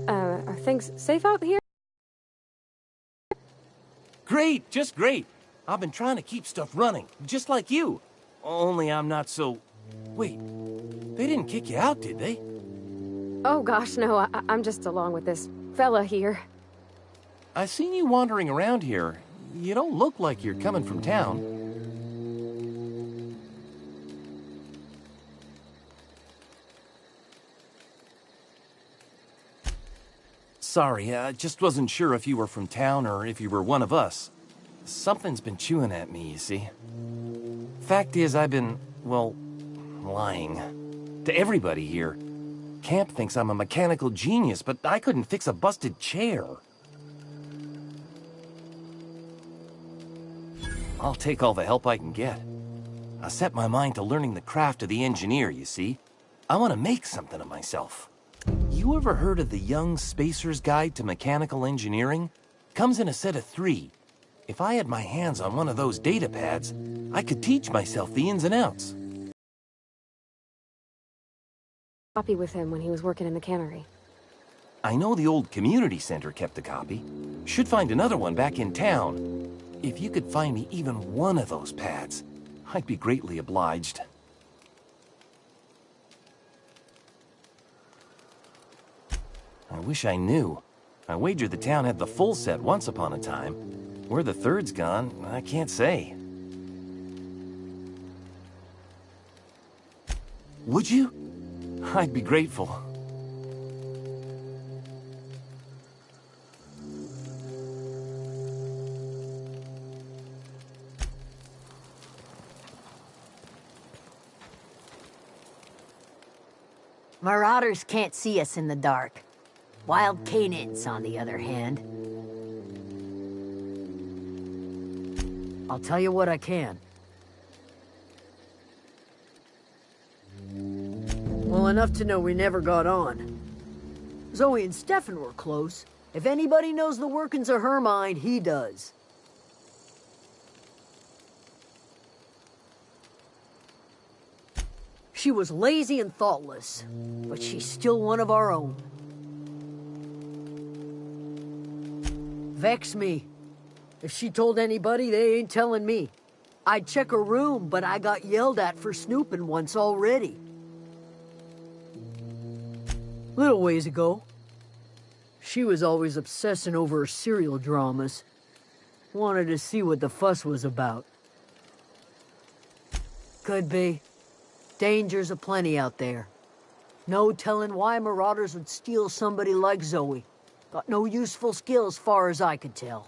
Are things safe out here? Great, just great. I've been trying to keep stuff running, just like you. Only I'm not so... Wait, they didn't kick you out, did they? Oh gosh, no, I'm just along with this fella here. I seen you wandering around here. You don't look like you're coming from town. Sorry, I just wasn't sure if you were from town or if you were one of us. Something's been chewing at me, you see. Fact is, I've been, well, lying. To everybody here. Camp thinks I'm a mechanical genius, but I couldn't fix a busted chair. I'll take all the help I can get. I set my mind to learning the craft of the engineer, you see. I want to make something of myself. You ever heard of the Young Spacer's Guide to Mechanical Engineering? Comes in a set of 3. If I had my hands on one of those data pads, I could teach myself the ins and outs. Copy with him when he was working in the cannery. I know the old community center kept a copy. Should find another one back in town. If you could find me even one of those pads, I'd be greatly obliged. I wish I knew. I wagered the town had the full set once upon a time. Where the third's gone, I can't say. Would you? I'd be grateful. Marauders can't see us in the dark. Wild Canaans, on the other hand. I'll tell you what I can. Well, enough to know we never got on. Zoe and Stefan were close. If anybody knows the workings of her mind, he does. She was lazy and thoughtless, but she's still one of our own. Vex me. If she told anybody, they ain't telling me. I'd check her room, but I got yelled at for snooping once already. Little ways ago, she was always obsessing over her serial dramas. Wanted to see what the fuss was about. Could be. Dangers aplenty out there. No telling why marauders would steal somebody like Zoe. Got no useful skills, far as I could tell.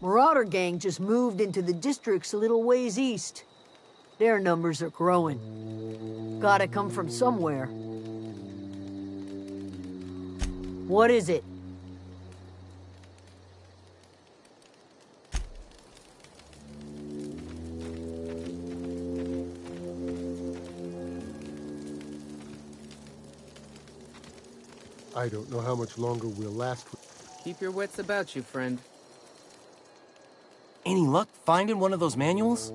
Marauder gang just moved into the districts a little ways east. Their numbers are growing. Gotta come from somewhere. What is it? I don't know how much longer we'll last. Keep your wits about you, friend. Any luck finding one of those manuals?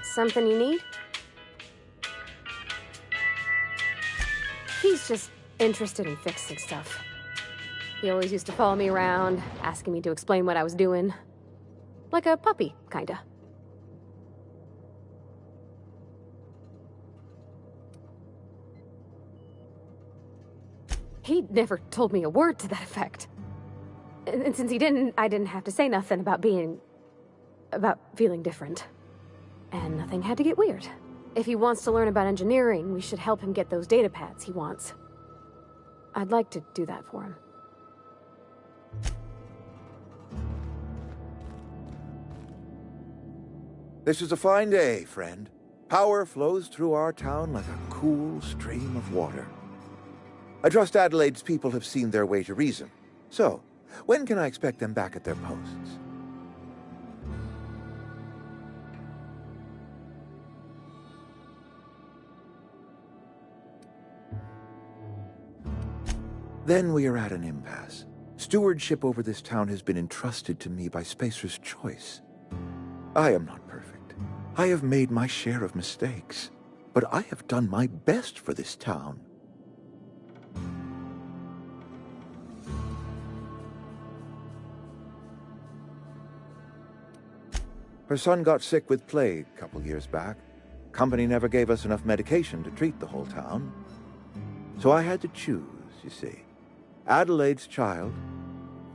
Something you need? He's just interested in fixing stuff. He always used to follow me around, asking me to explain what I was doing. Like a puppy, kinda. He never told me a word to that effect. And since he didn't, I didn't have to say nothing about feeling different. And nothing had to get weird. If he wants to learn about engineering, we should help him get those data pads he wants. I'd like to do that for him. This is a fine day, friend. Power flows through our town like a cool stream of water. I trust Adelaide's people have seen their way to reason. So, when can I expect them back at their posts? Then we are at an impasse. Stewardship over this town has been entrusted to me by Spacer's Choice. I am not perfect. I have made my share of mistakes, but I have done my best for this town. Her son got sick with plague a couple years back. Company never gave us enough medication to treat the whole town. So I had to choose, you see. Adelaide's child,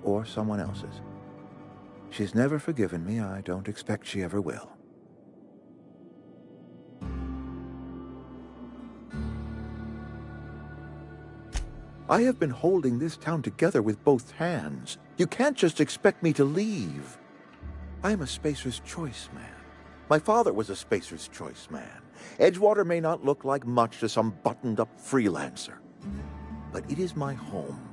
or someone else's. She's never forgiven me. I don't expect she ever will. I have been holding this town together with both hands. You can't just expect me to leave. I am a Spacer's Choice man. My father was a Spacer's Choice man. Edgewater may not look like much to some buttoned-up freelancer, but it is my home.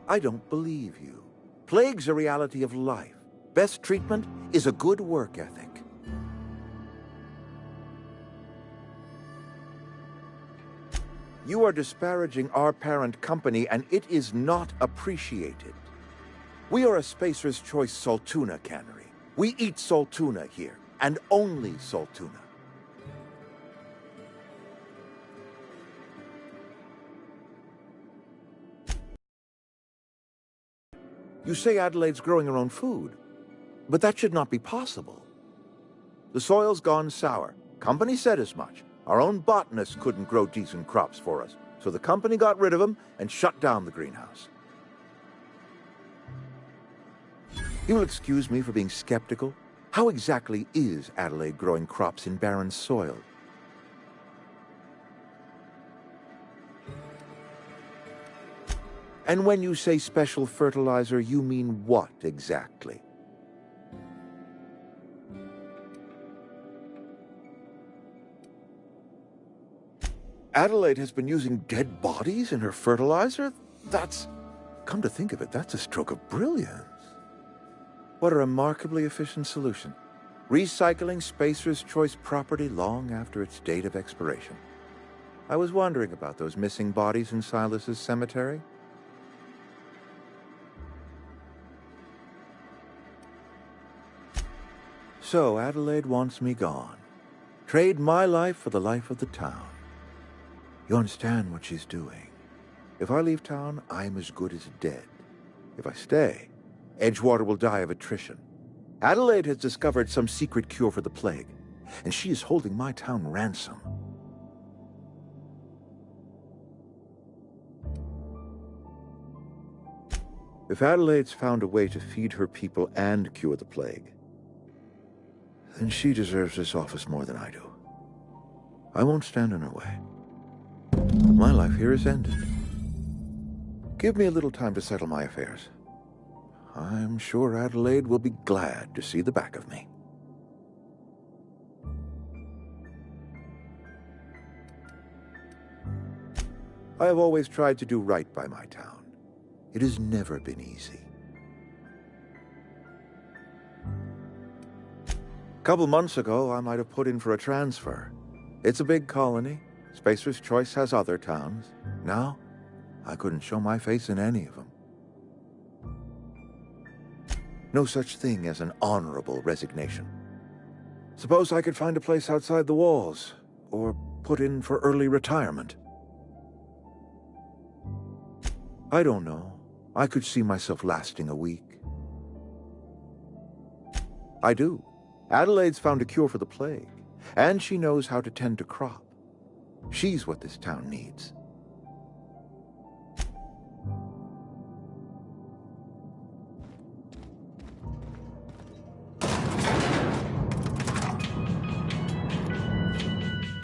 I don't believe you. Plague's a reality of life. Best treatment is a good work ethic. You are disparaging our parent company, and it is not appreciated. We are a Spacer's Choice Saltuna cannery. We eat Saltuna here, and only Saltuna. You say Adelaide's growing her own food, but that should not be possible. The soil's gone sour. Company said as much. Our own botanists couldn't grow decent crops for us, so the company got rid of them and shut down the greenhouse. You will excuse me for being skeptical. How exactly is Adelaide growing crops in barren soil? And when you say special fertilizer, you mean what exactly? Adelaide has been using dead bodies in her fertilizer? That's... come to think of it, that's a stroke of brilliance. What a remarkably efficient solution. Recycling Spacer's Choice property long after its date of expiration. I was wondering about those missing bodies in Silas's cemetery. So Adelaide wants me gone. Trade my life for the life of the town. You understand what she's doing. If I leave town, I'm as good as dead. If I stay, Edgewater will die of attrition. Adelaide has discovered some secret cure for the plague, and she is holding my town ransom. If Adelaide's found a way to feed her people and cure the plague, then she deserves this office more than I do. I won't stand in her way. My life here is ended. Give me a little time to settle my affairs. I'm sure Adelaide will be glad to see the back of me. I have always tried to do right by my town. It has never been easy. A couple months ago, I might have put in for a transfer. It's a big colony. Spacer's Choice has other towns. Now, I couldn't show my face in any of them. No such thing as an honorable resignation. Suppose I could find a place outside the walls, or put in for early retirement. I don't know. I could see myself lasting a week. I do. Adelaide's found a cure for the plague, and she knows how to tend a crop. She's what this town needs.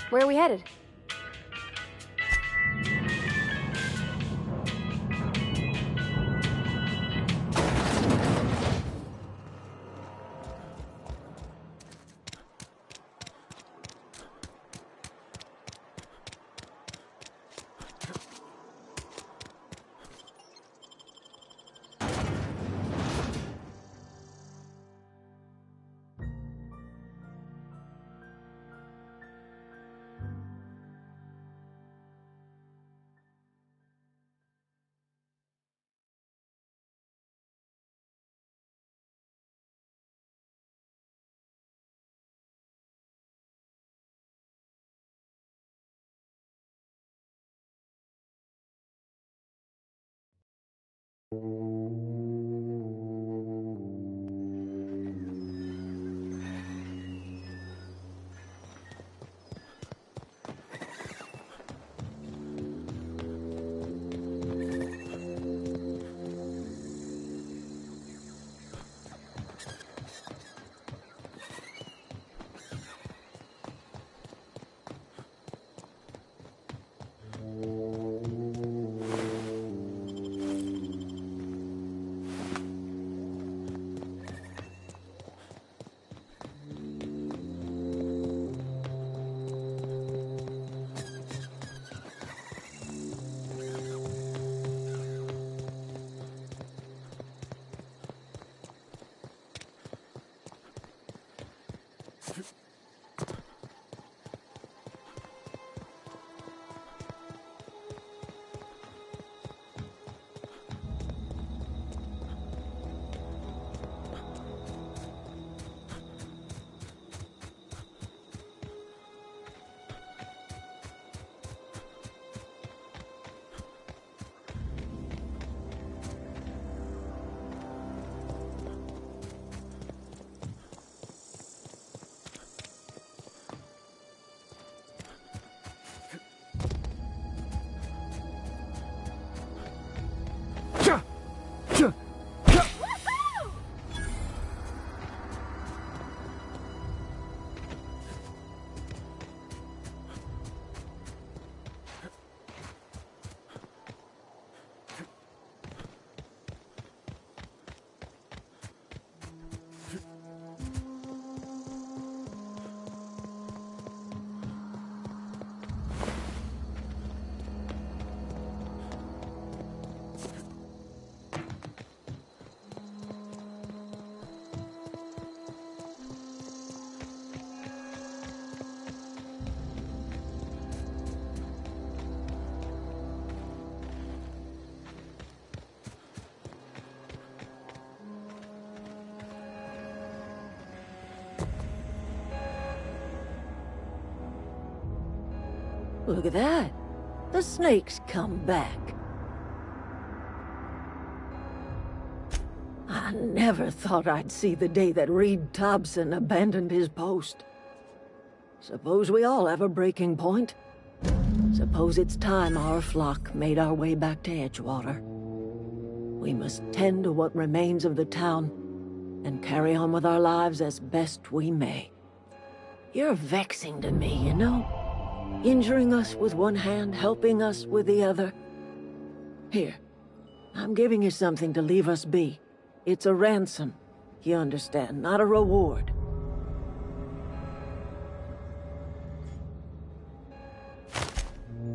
Where are we headed? Look at that. The snake's come back. I never thought I'd see the day that Reed Thompson abandoned his post. Suppose we all have a breaking point. Suppose it's time our flock made our way back to Edgewater. We must tend to what remains of the town and carry on with our lives as best we may. You're vexing to me, you know? Injuring us with one hand, helping us with the other. Here, I'm giving you something to leave us be. It's a ransom, you understand, not a reward.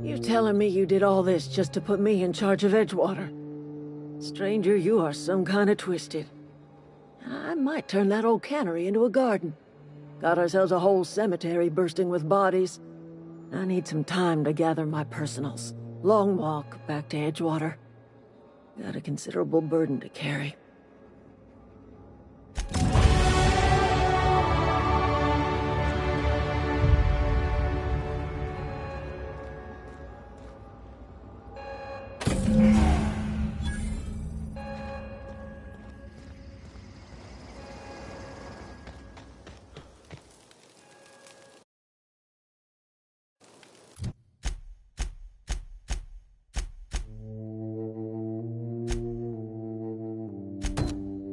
You're telling me you did all this just to put me in charge of Edgewater? Stranger, you are some kind of twisted. I might turn that old cannery into a garden. Got ourselves a whole cemetery bursting with bodies. I need some time to gather my personals. Long walk back to Edgewater. Got a considerable burden to carry.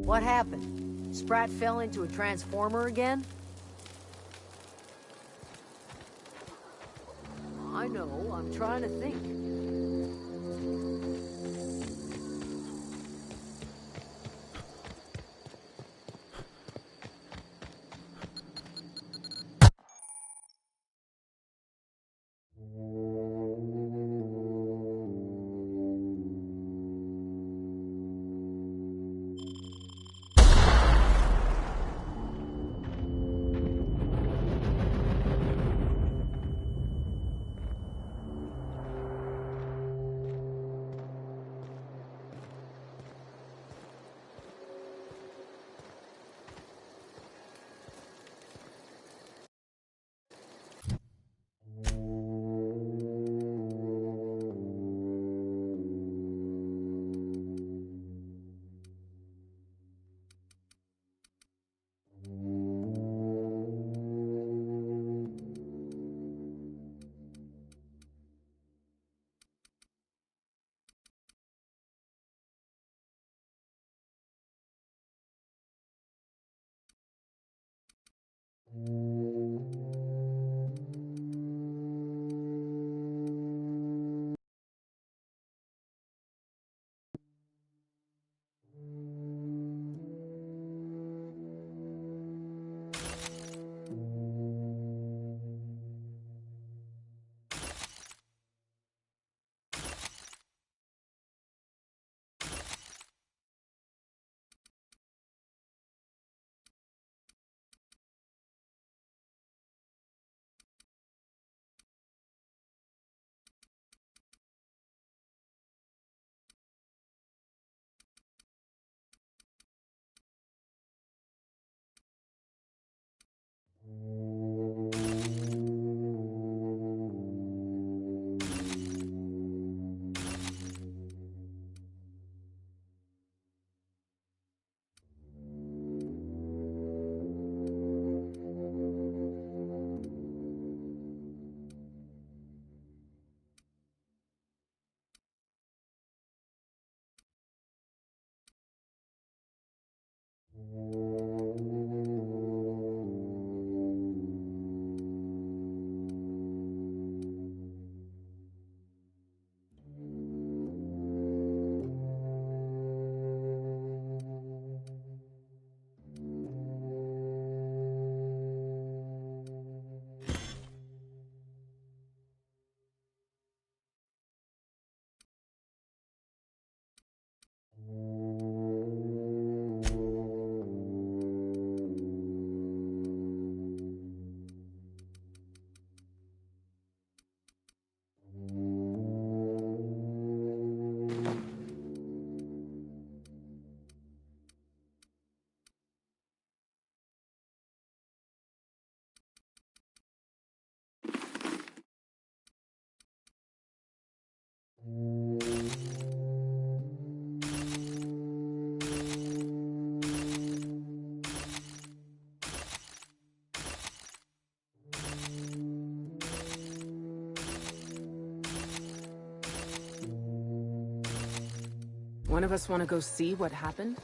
What happened? Sprat fell into a transformer again? I know, I'm trying to think. One of us want to go see what happened?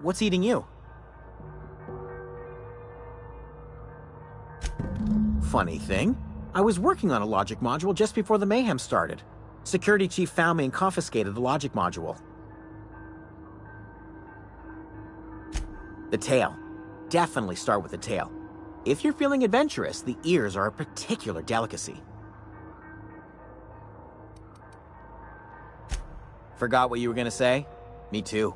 What's eating you? Funny thing, I was working on a logic module just before the mayhem started. Security chief found me and confiscated the logic module. The tail. Definitely start with the tail. If you're feeling adventurous, the ears are a particular delicacy. Forgot what you were gonna say? Me too.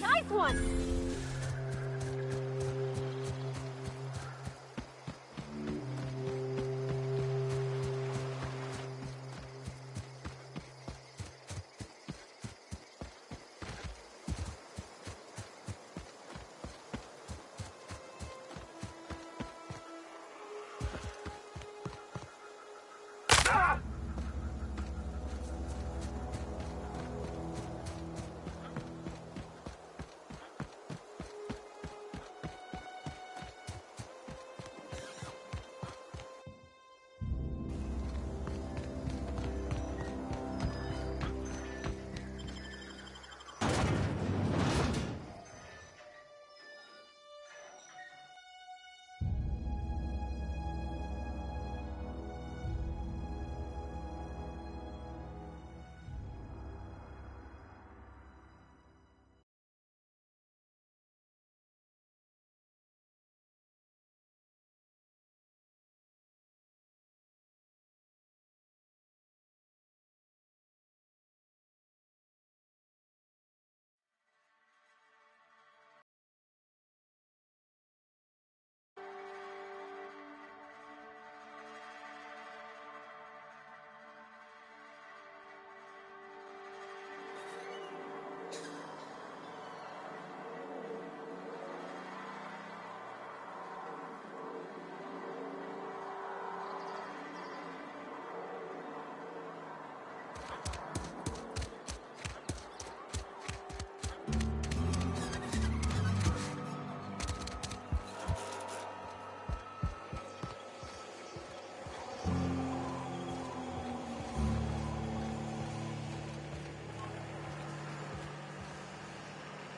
Nice one!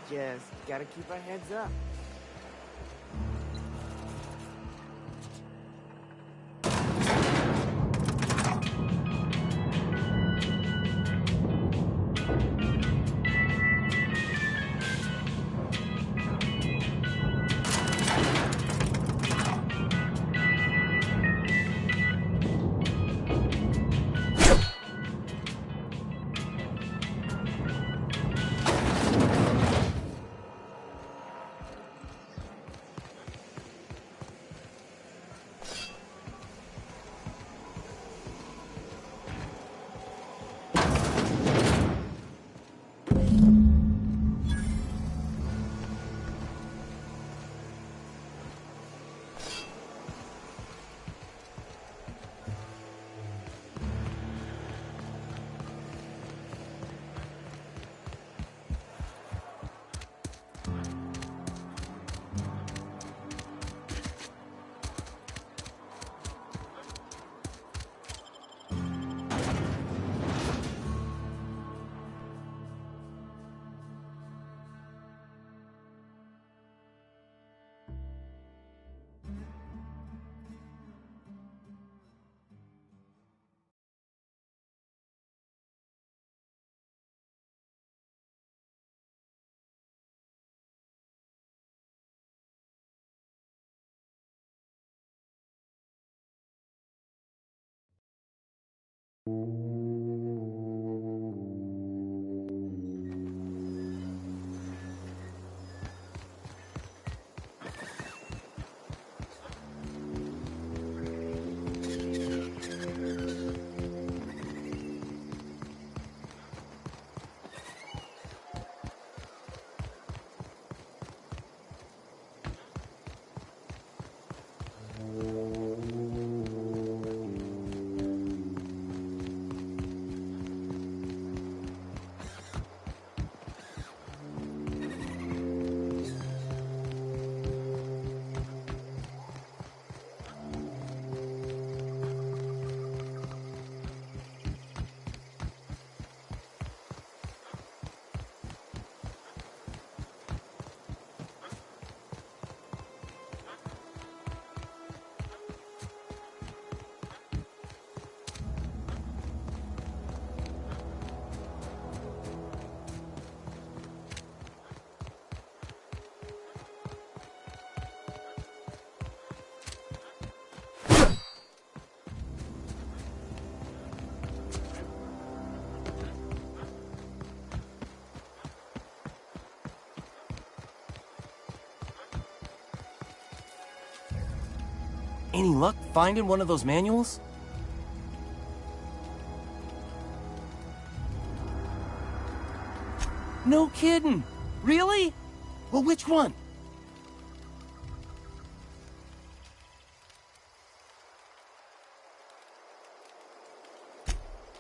Just gotta keep our heads up. Any luck finding one of those manuals? No kidding! Really? Well, which one?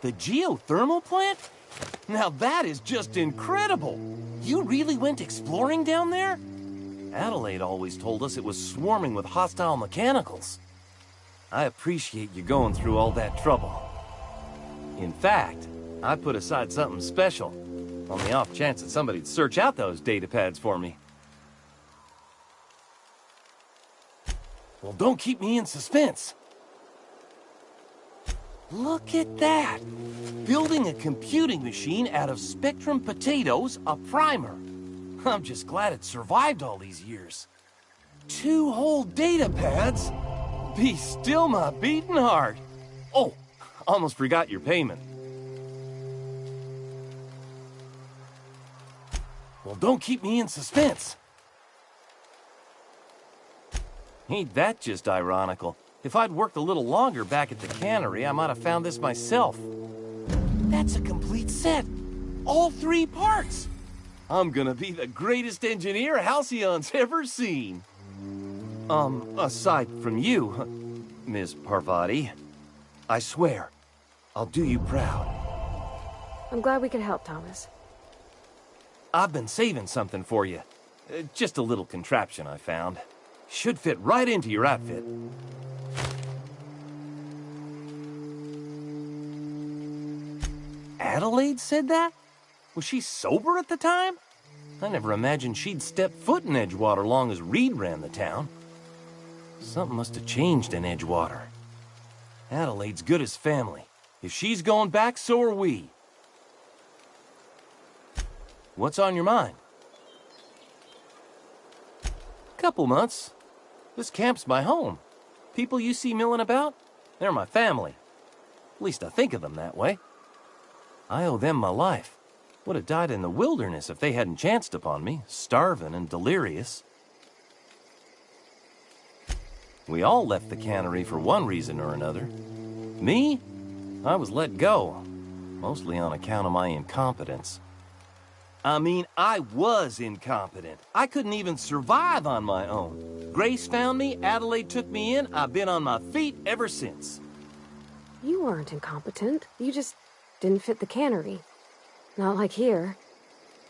The geothermal plant? Now that is just incredible! You really went exploring down there? Adelaide always told us it was swarming with hostile mechanicals. I appreciate you going through all that trouble. In fact, I put aside something special, on the off chance that somebody'd search out those data pads for me. Well, don't keep me in suspense. Look at that! Building a computing machine out of Spectrum potatoes, a primer. I'm just glad it survived all these years. 2 whole data pads? Be still my beating heart. Oh, almost forgot your payment. Well, don't keep me in suspense. Ain't that just ironical? If I'd worked a little longer back at the cannery, I might have found this myself. That's a complete set. All 3 parts. I'm gonna be the greatest engineer Halcyon's ever seen. Aside from you, Ms. Parvati, I swear, I'll do you proud. I'm glad we could help, Thomas. I've been saving something for you. Just a little contraption I found. Should fit right into your outfit. Adelaide said that? Was she sober at the time? I never imagined she'd step foot in Edgewater long as Reed ran the town. Something must have changed in Edgewater. Adelaide's good as family. If she's going back, so are we. What's on your mind? Couple months. This camp's my home. People you see milling about, they're my family. At least I think of them that way. I owe them my life. Would have died in the wilderness if they hadn't chanced upon me, starving and delirious. We all left the cannery for one reason or another. Me? I was let go, mostly on account of my incompetence. I mean, I was incompetent. I couldn't even survive on my own. Grace found me, Adelaide took me in, I've been on my feet ever since. You weren't incompetent. You just didn't fit the cannery. Not like here.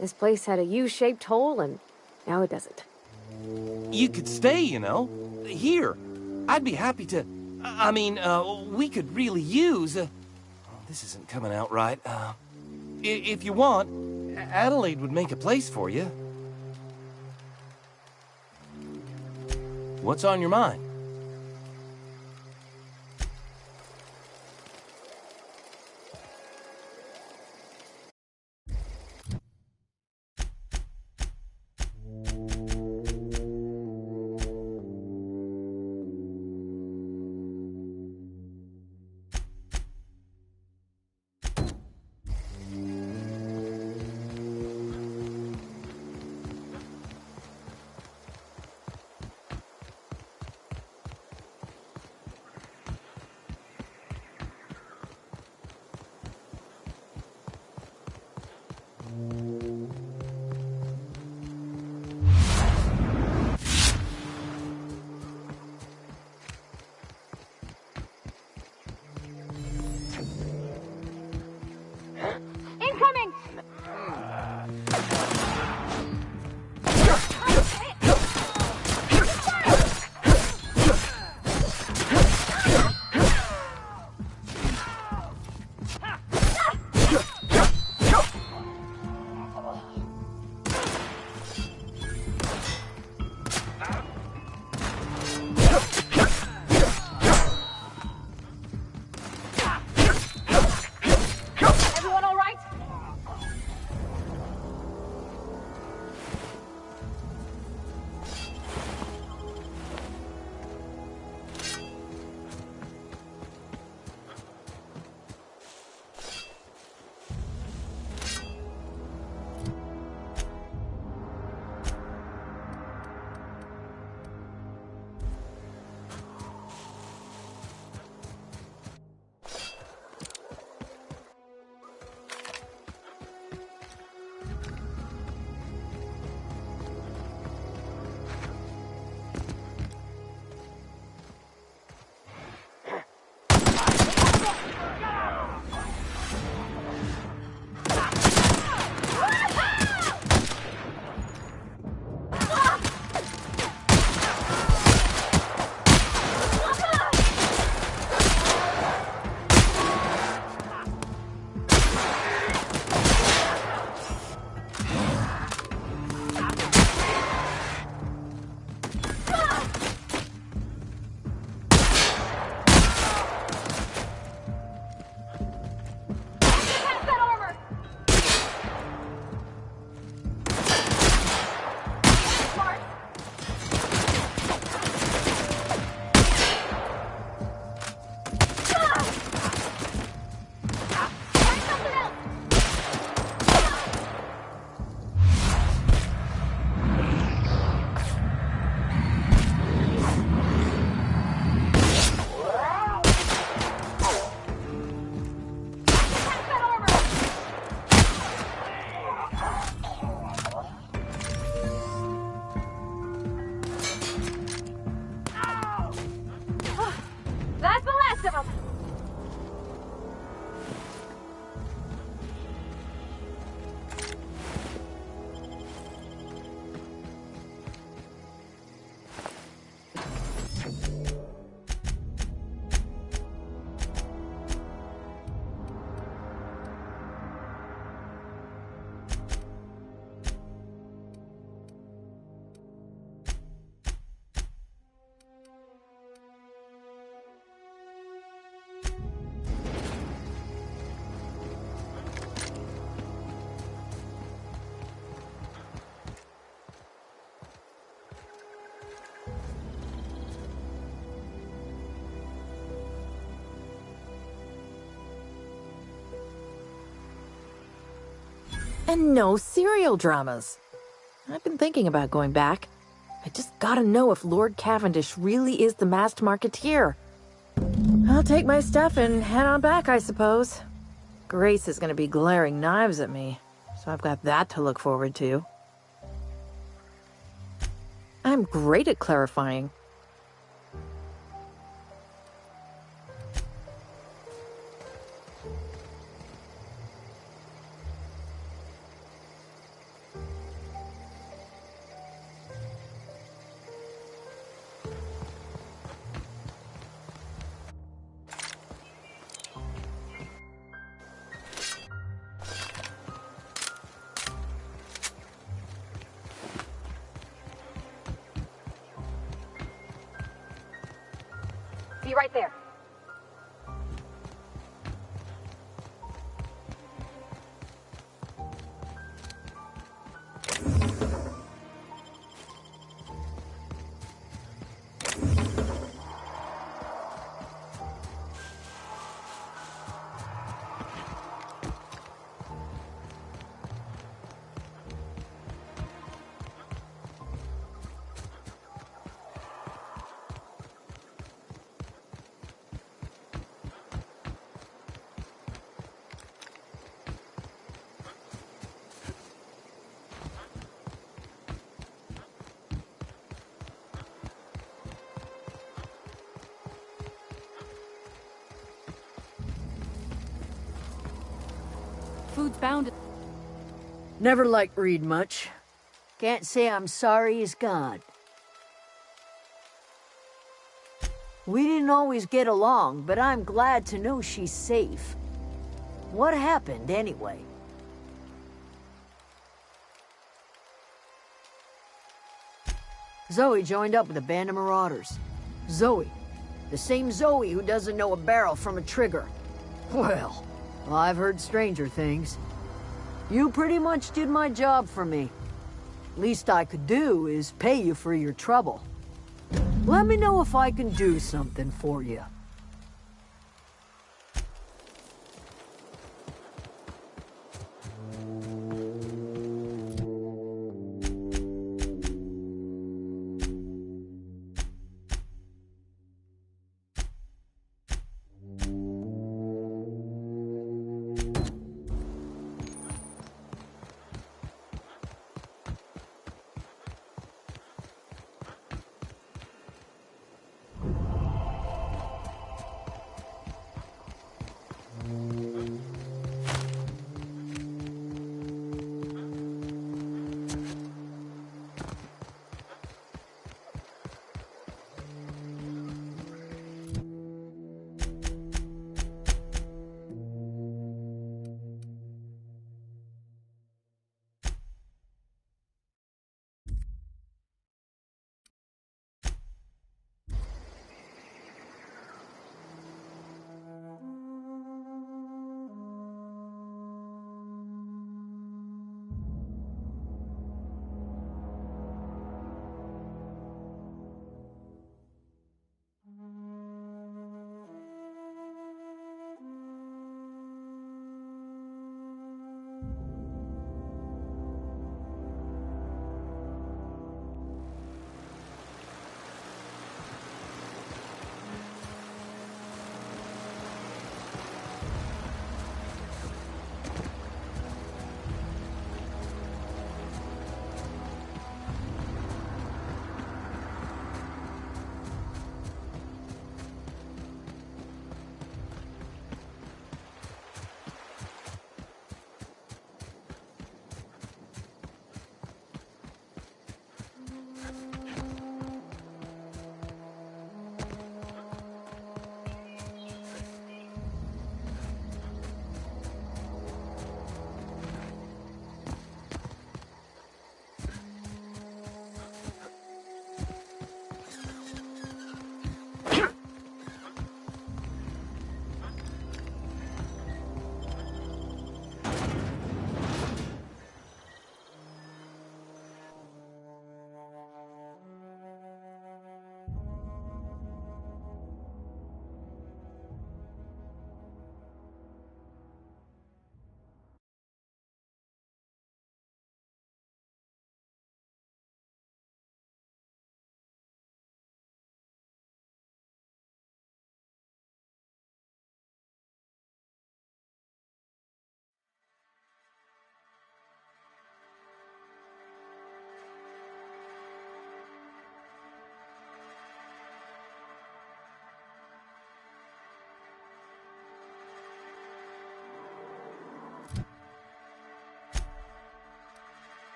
This place had a U-shaped hole, and now it doesn't. You could stay, you know. Here. I'd be happy to... I mean, we could really use... this isn't coming out right. If you want, Adelaide would make a place for you. What's on your mind? Incoming! And no serial dramas. I've been thinking about going back. I just gotta know if Lord Cavendish really is the masked marketeer. I'll take my stuff and head on back, I suppose. Grace is gonna be glaring knives at me, so I've got that to look forward to. I'm great at clarifying. See you right there. Food's bound. Never liked Reed much. Can't say I'm sorry he's gone. We didn't always get along, but I'm glad to know she's safe. What happened, anyway? Zoe joined up with a band of marauders. Zoe. The same Zoe who doesn't know a barrel from a trigger. Well, I've heard stranger things. You pretty much did my job for me. Least I could do is pay you for your trouble. Let me know if I can do something for you.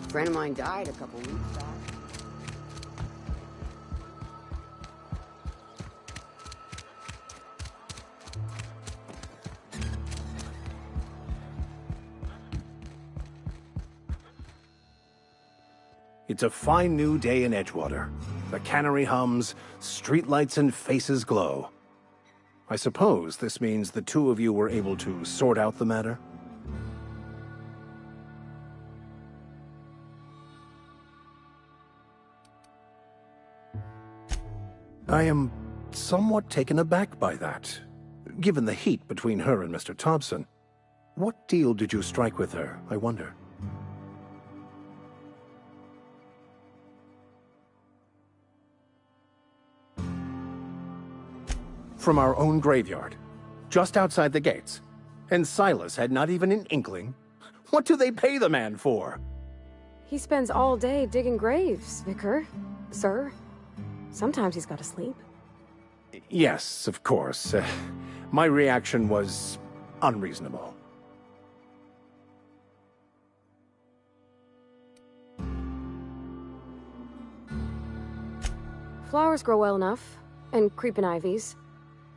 A friend of mine died a couple weeks back. It's a fine new day in Edgewater. The cannery hums, streetlights and faces glow. I suppose this means the two of you were able to sort out the matter? I am somewhat taken aback by that, given the heat between her and Mr. Thompson. What deal did you strike with her, I wonder? From our own graveyard, just outside the gates. And Silas had not even an inkling. What do they pay the man for? He spends all day digging graves, Vicar. Sir. Sometimes he's got to sleep. Yes, of course. My reaction was unreasonable. Flowers grow well enough, and creeping ivies.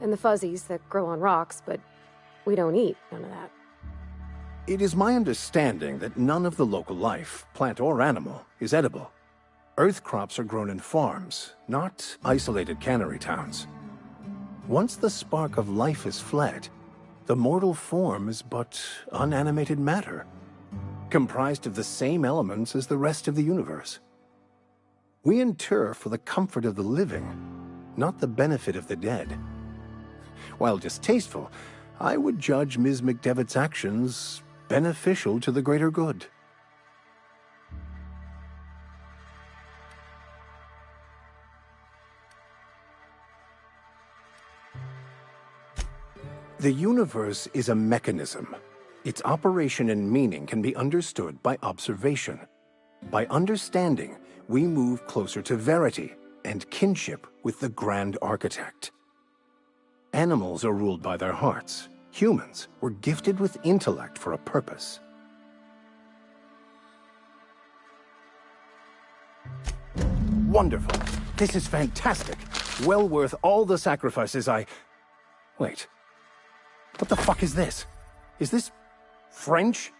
And the fuzzies that grow on rocks, but we don't eat none of that. It is my understanding that none of the local life, plant or animal, is edible. Earth crops are grown in farms, not isolated cannery towns. Once the spark of life is fled, the mortal form is but unanimated matter, comprised of the same elements as the rest of the universe. We inter for the comfort of the living, not the benefit of the dead. While distasteful, I would judge Ms. McDevitt's actions beneficial to the greater good. The universe is a mechanism. Its operation and meaning can be understood by observation. By understanding, we move closer to verity and kinship with the grand architect. Animals are ruled by their hearts. Humans were gifted with intellect for a purpose. Wonderful. This is fantastic. Well worth all the sacrifices I... Wait. What the fuck is this? Is this French?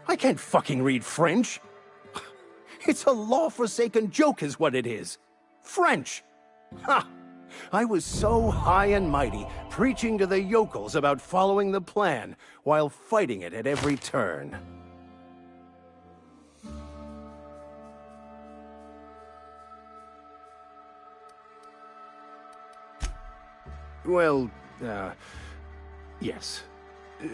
I can't fucking read French. It's a law-forsaken joke is what it is. French. Ha! I was so high and mighty, preaching to the yokels about following the plan, while fighting it at every turn. Well, yes.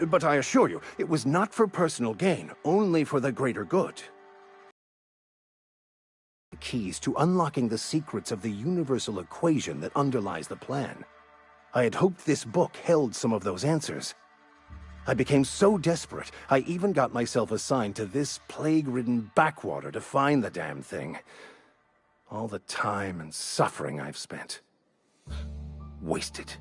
But I assure you, it was not for personal gain, only for the greater good. Keys to unlocking the secrets of the universal equation that underlies the plan. I had hoped this book held some of those answers. I became so desperate, I even got myself assigned to this plague-ridden backwater to find the damn thing. All the time and suffering I've spent. Wasted.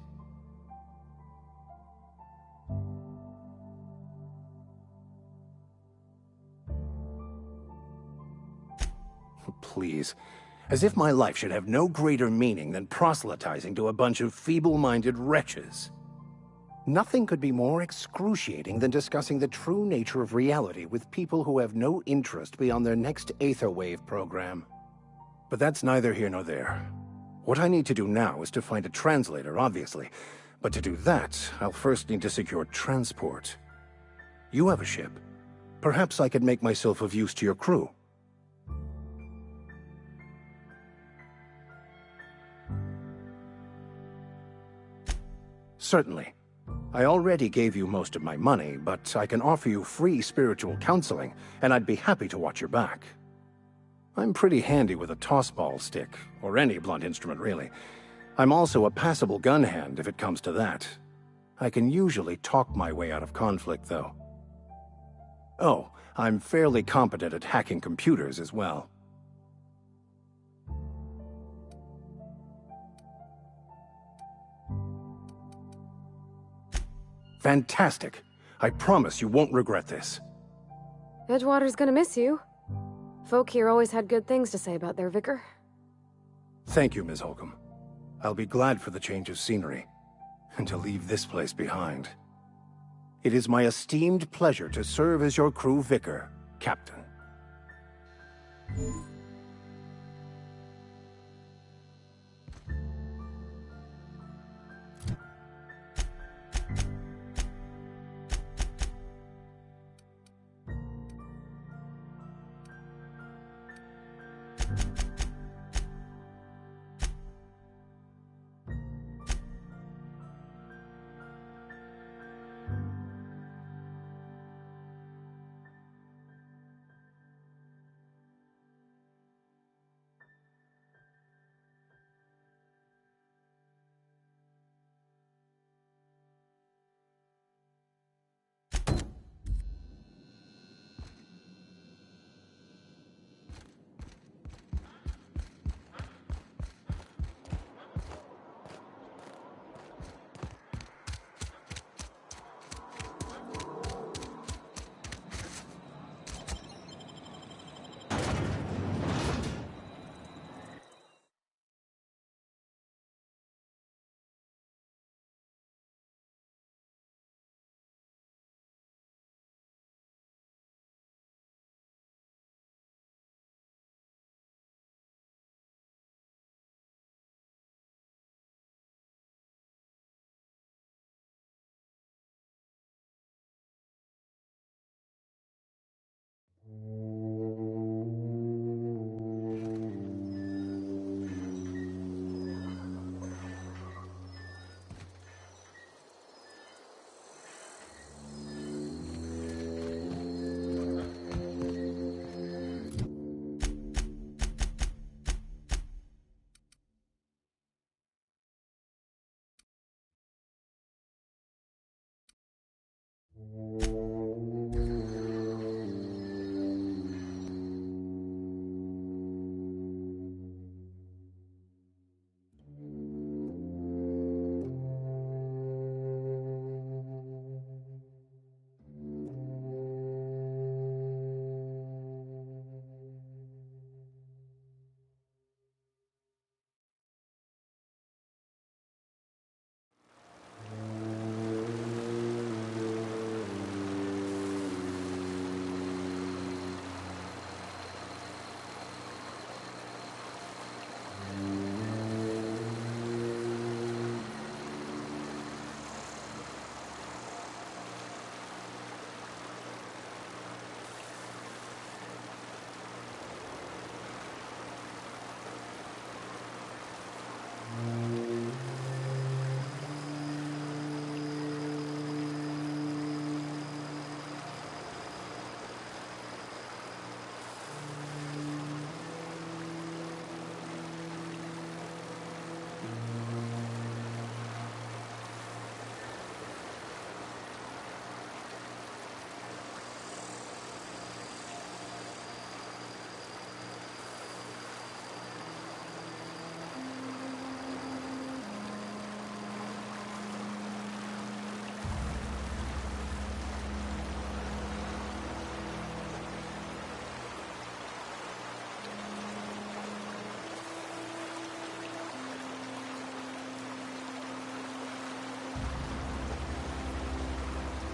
Please. As if my life should have no greater meaning than proselytizing to a bunch of feeble-minded wretches. Nothing could be more excruciating than discussing the true nature of reality with people who have no interest beyond their next Aetherwave program. But that's neither here nor there. What I need to do now is to find a translator, obviously. But to do that, I'll first need to secure transport. You have a ship. Perhaps I could make myself of use to your crew. Certainly. I already gave you most of my money, but I can offer you free spiritual counseling, and I'd be happy to watch your back. I'm pretty handy with a tossball stick, or any blunt instrument really. I'm also a passable gun hand if it comes to that. I can usually talk my way out of conflict, though. Oh, I'm fairly competent at hacking computers as well. Fantastic. I promise you won't regret this. Edgewater's gonna miss you. Folk here always had good things to say about their vicar. Thank you, Ms. Holcomb. I'll be glad for the change of scenery, and to leave this place behind. It is my esteemed pleasure to serve as your crew vicar, Captain.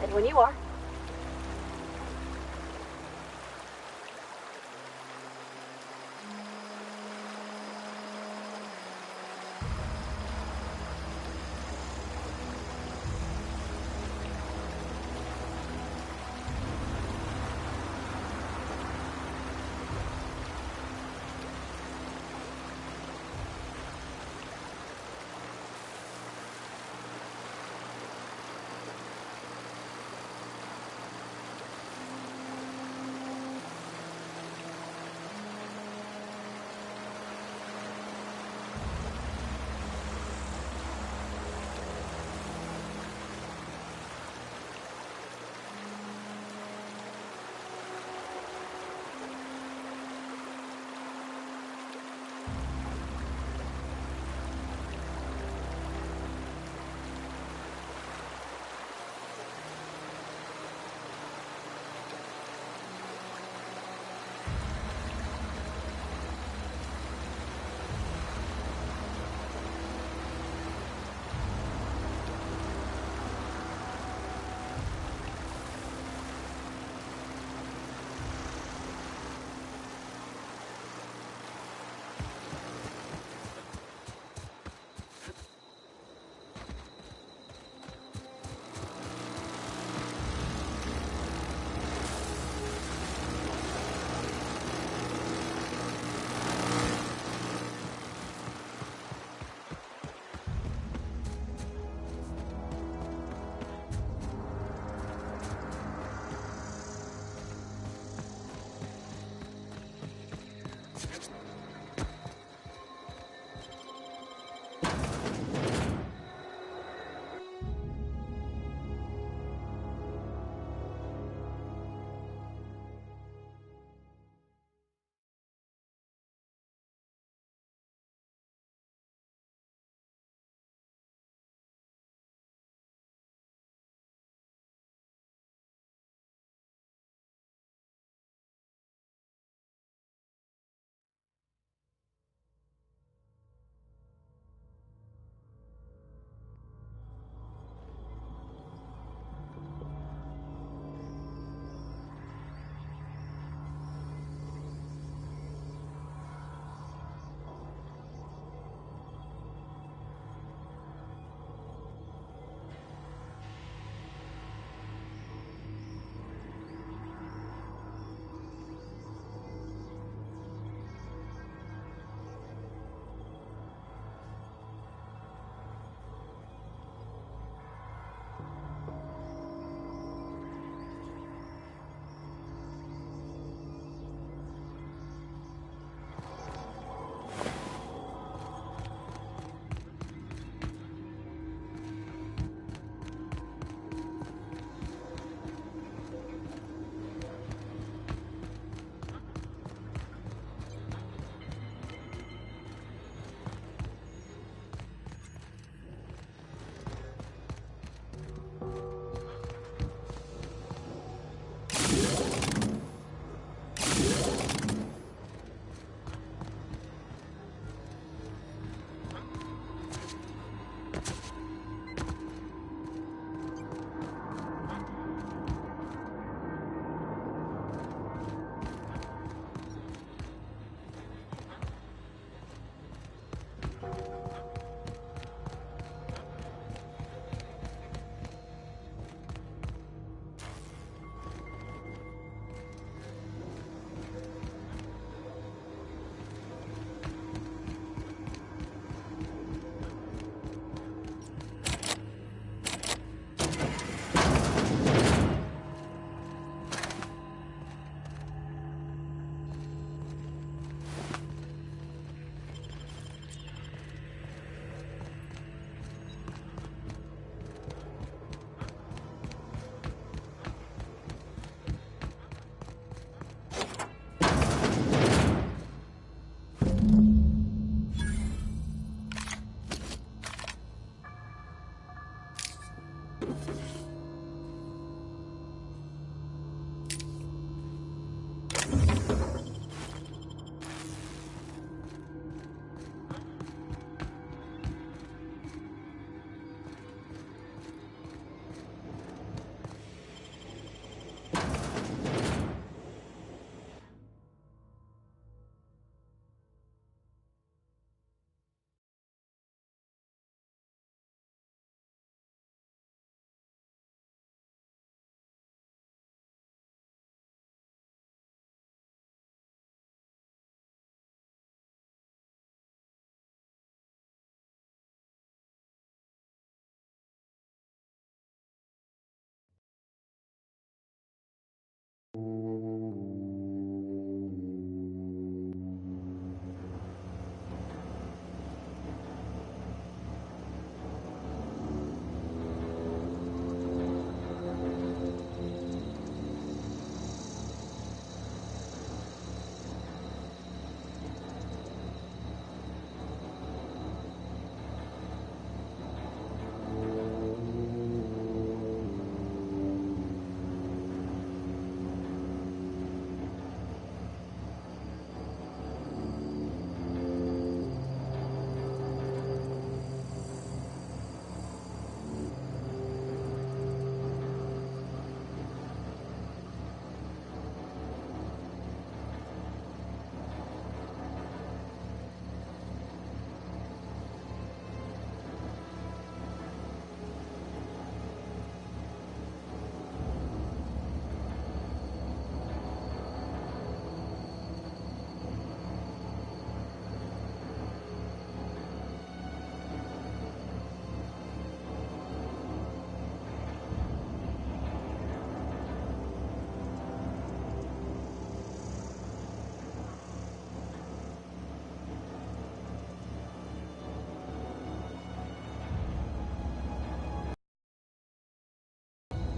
And when you are.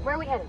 Where are we headed?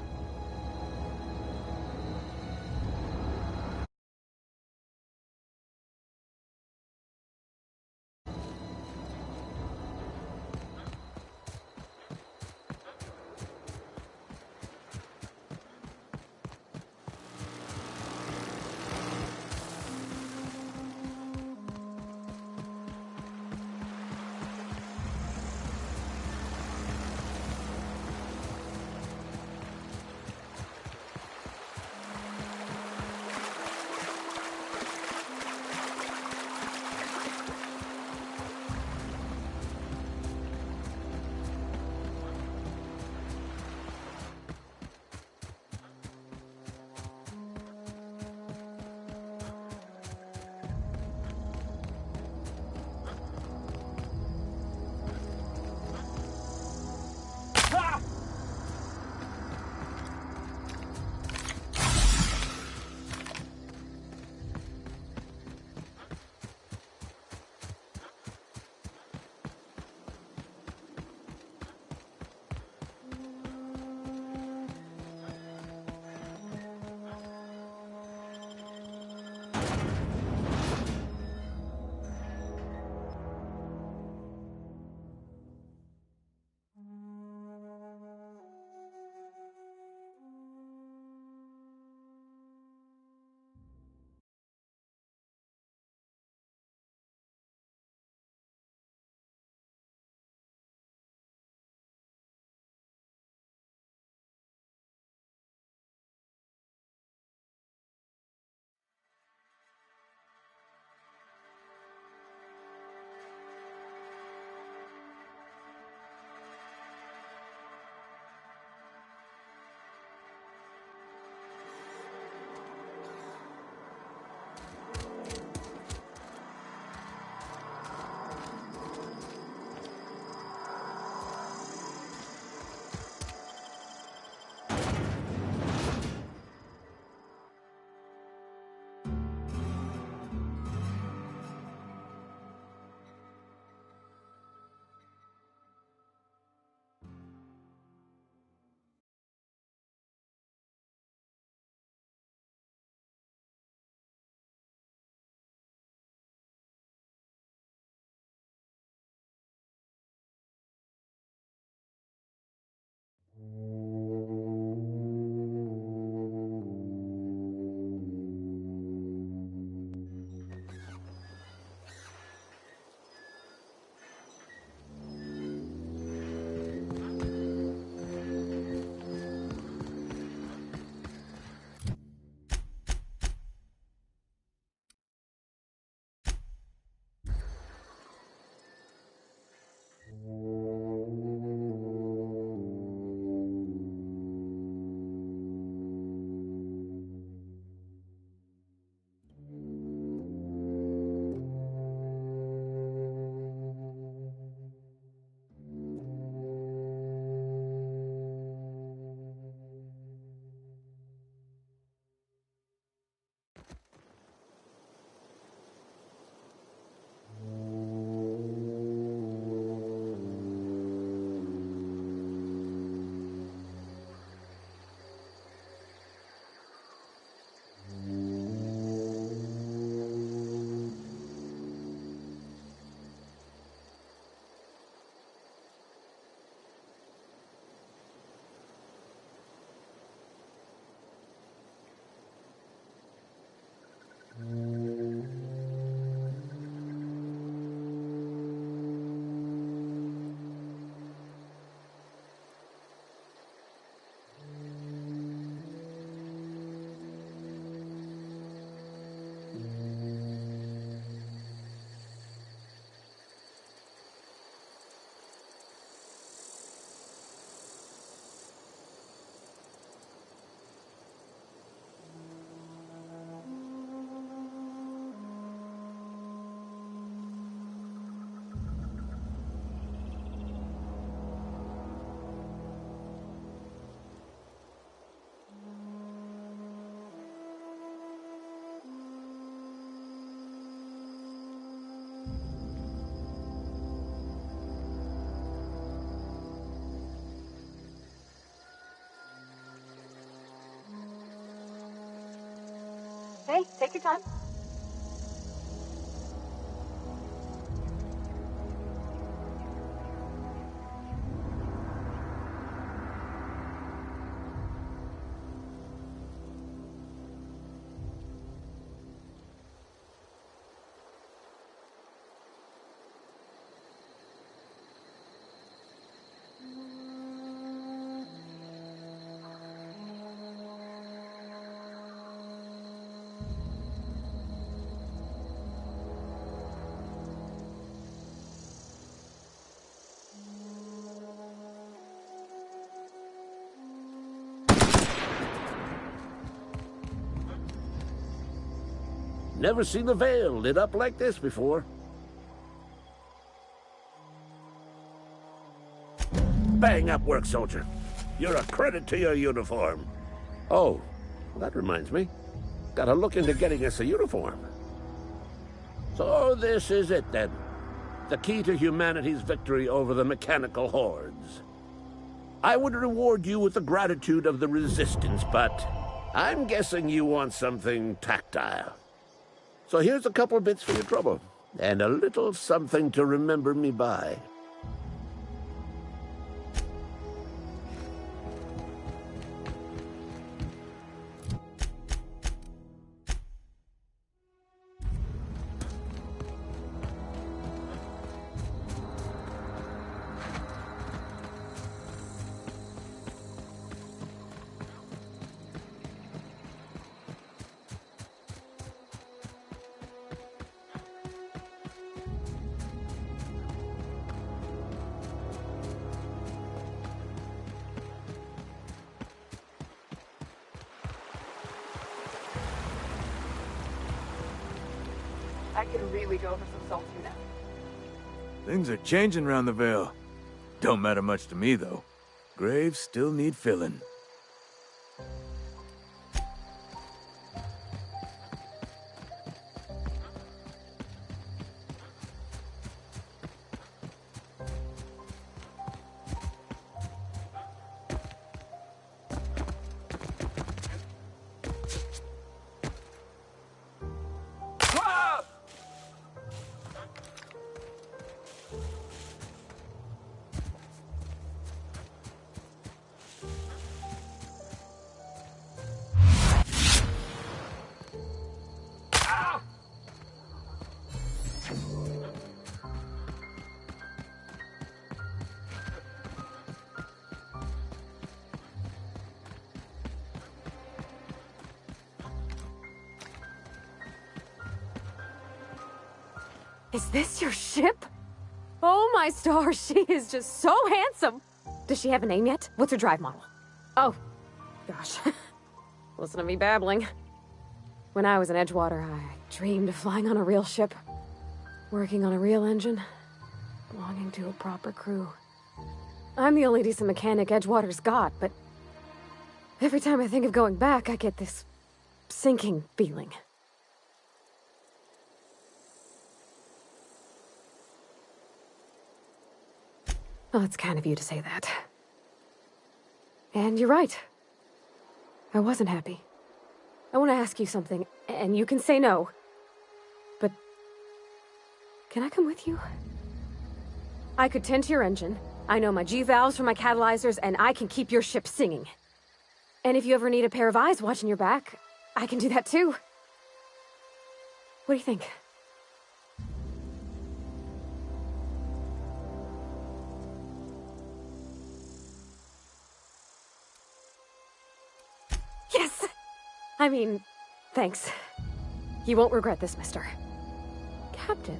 Hey, take your time. Never seen the Vale lit up like this before. Bang up work, soldier. You're a credit to your uniform. Oh, that reminds me. Gotta look into getting us a uniform. So this is it, then. The key to humanity's victory over the mechanical hordes. I would reward you with the gratitude of the Resistance, but I'm guessing you want something tactile. So here's a couple of bits for your trouble, and a little something to remember me by. I can really go for some salty now. Things are changing around the Vale. Don't matter much to me, though. Graves still need filling. Is this your ship? Oh my stars, she is just so handsome. Does she have a name yet? What's her drive model? Oh, gosh. Listen to me babbling. When I was in Edgewater, I dreamed of flying on a real ship, working on a real engine, belonging to a proper crew. I'm the only decent mechanic Edgewater's got, but every time I think of going back, I get this sinking feeling. Well, it's kind of you to say that. And you're right. I wasn't happy. I want to ask you something, and you can say no. But can I come with you? I could tend to your engine. I know my G-valves from my catalyzers, and I can keep your ship singing. And if you ever need a pair of eyes watching your back, I can do that too. What do you think? Yes! I mean, thanks. You won't regret this, mister. Captain.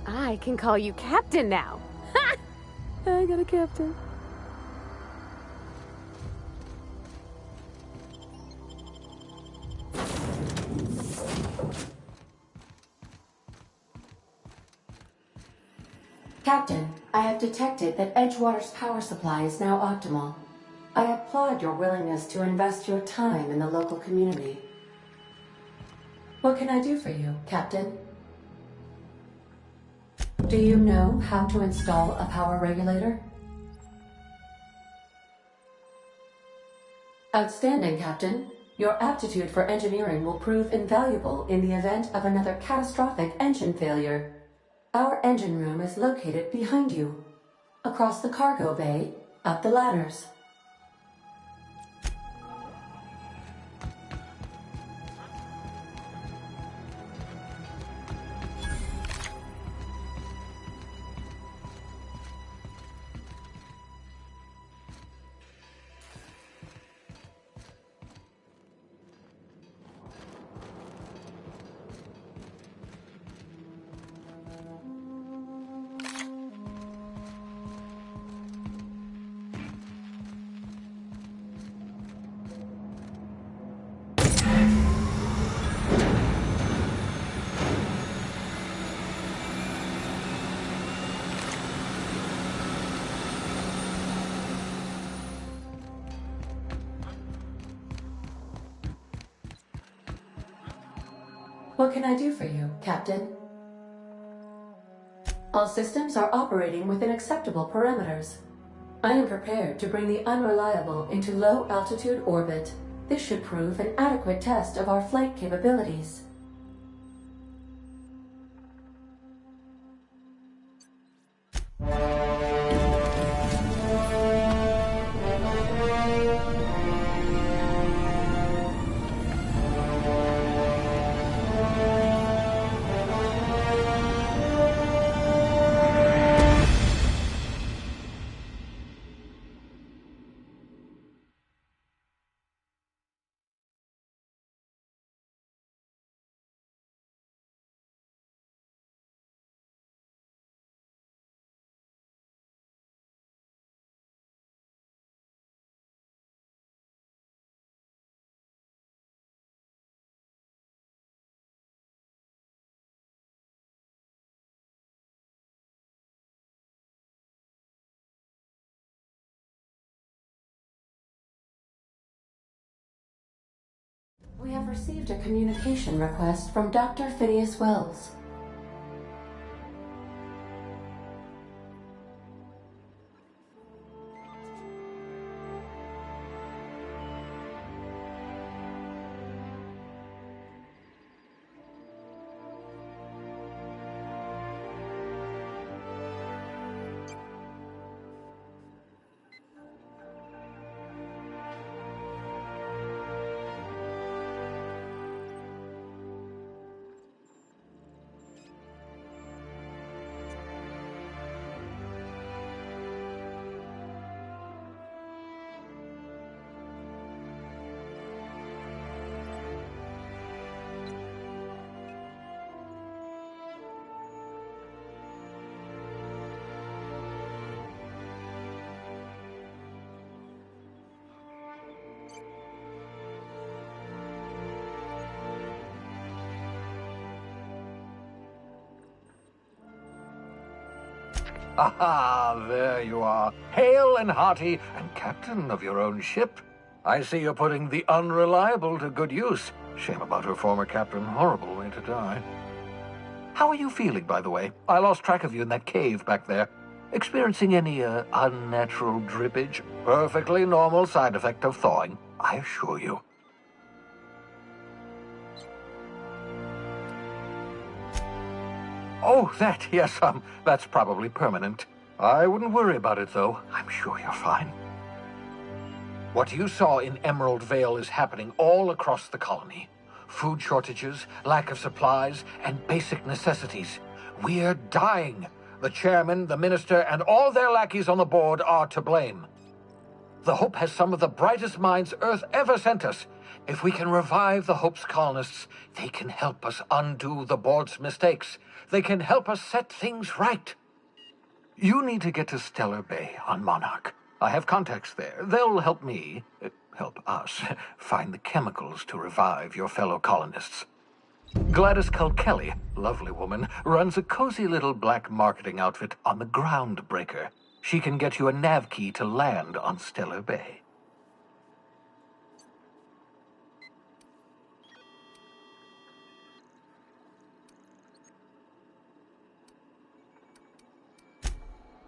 I can call you Captain now. Ha! I got a captain. Captain, I have detected that Edgewater's power supply is now optimal. I applaud your willingness to invest your time in the local community. What can I do for you, Captain? Do you know how to install a power regulator? Outstanding, Captain. Your aptitude for engineering will prove invaluable in the event of another catastrophic engine failure. Our engine room is located behind you. Across the cargo bay, up the ladders. What can I do for you, Captain? All systems are operating within acceptable parameters. I am prepared to bring the Unreliable into low-altitude orbit. This should prove an adequate test of our flight capabilities. We have received a communication request from Dr. Phineas Wells. Ah, there you are, hale and hearty, and captain of your own ship. I see you're putting the Unreliable to good use. Shame about her former captain. Horrible way to die. How are you feeling, by the way? I lost track of you in that cave back there. Experiencing any, unnatural drippage? Perfectly normal side effect of thawing, I assure you. Oh, that, yes, that's probably permanent. I wouldn't worry about it, though. I'm sure you're fine. What you saw in Emerald Vale is happening all across the colony. Food shortages, lack of supplies, and basic necessities. We're dying. The chairman, the minister, and all their lackeys on the board are to blame. The Hope has some of the brightest minds Earth ever sent us. If we can revive the Hope's colonists, they can help us undo the board's mistakes. They can help us set things right. You need to get to Stellar Bay on Monarch. I have contacts there. They'll help me, help us, find the chemicals to revive your fellow colonists. Gladys Culkelly, lovely woman, runs a cozy little black marketing outfit on the Groundbreaker. She can get you a nav key to land on Stellar Bay.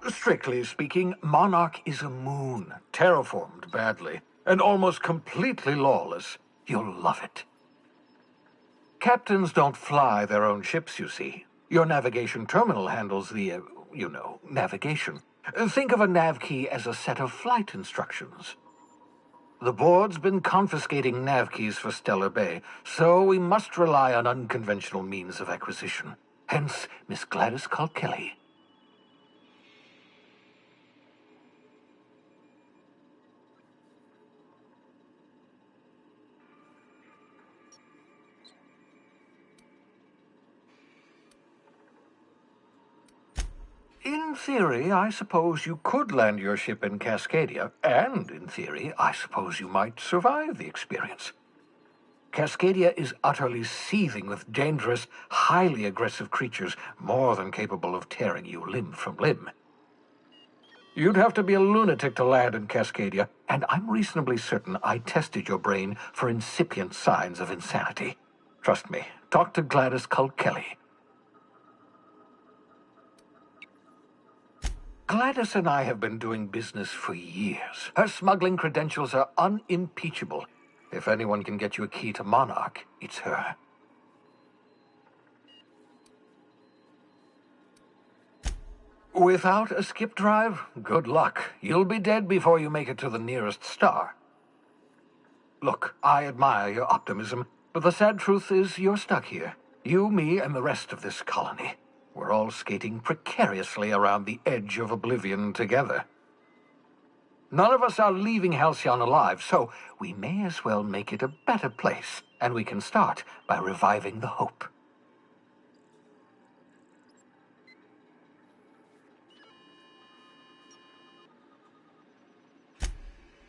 Strictly speaking, Monarch is a moon, terraformed badly, and almost completely lawless. You'll love it. Captains don't fly their own ships, you see. Your navigation terminal handles the, navigation. Think of a nav key as a set of flight instructions. The board's been confiscating nav keys for Stellar Bay, so we must rely on unconventional means of acquisition. Hence, Miss Gladys Kalkelly. In theory, I suppose you could land your ship in Cascadia, and in theory, I suppose you might survive the experience. Cascadia is utterly seething with dangerous, highly aggressive creatures more than capable of tearing you limb from limb. You'd have to be a lunatic to land in Cascadia, and I'm reasonably certain I tested your brain for incipient signs of insanity. Trust me, talk to Gladys Kalkelly. Gladys and I have been doing business for years. Her smuggling credentials are unimpeachable. If anyone can get you a key to Monarch, it's her. Without a skip drive, good luck. You'll be dead before you make it to the nearest star. Look, I admire your optimism, but the sad truth is you're stuck here. You, me, and the rest of this colony. We're all skating precariously around the edge of oblivion together. None of us are leaving Halcyon alive, so we may as well make it a better place, and we can start by reviving the hope.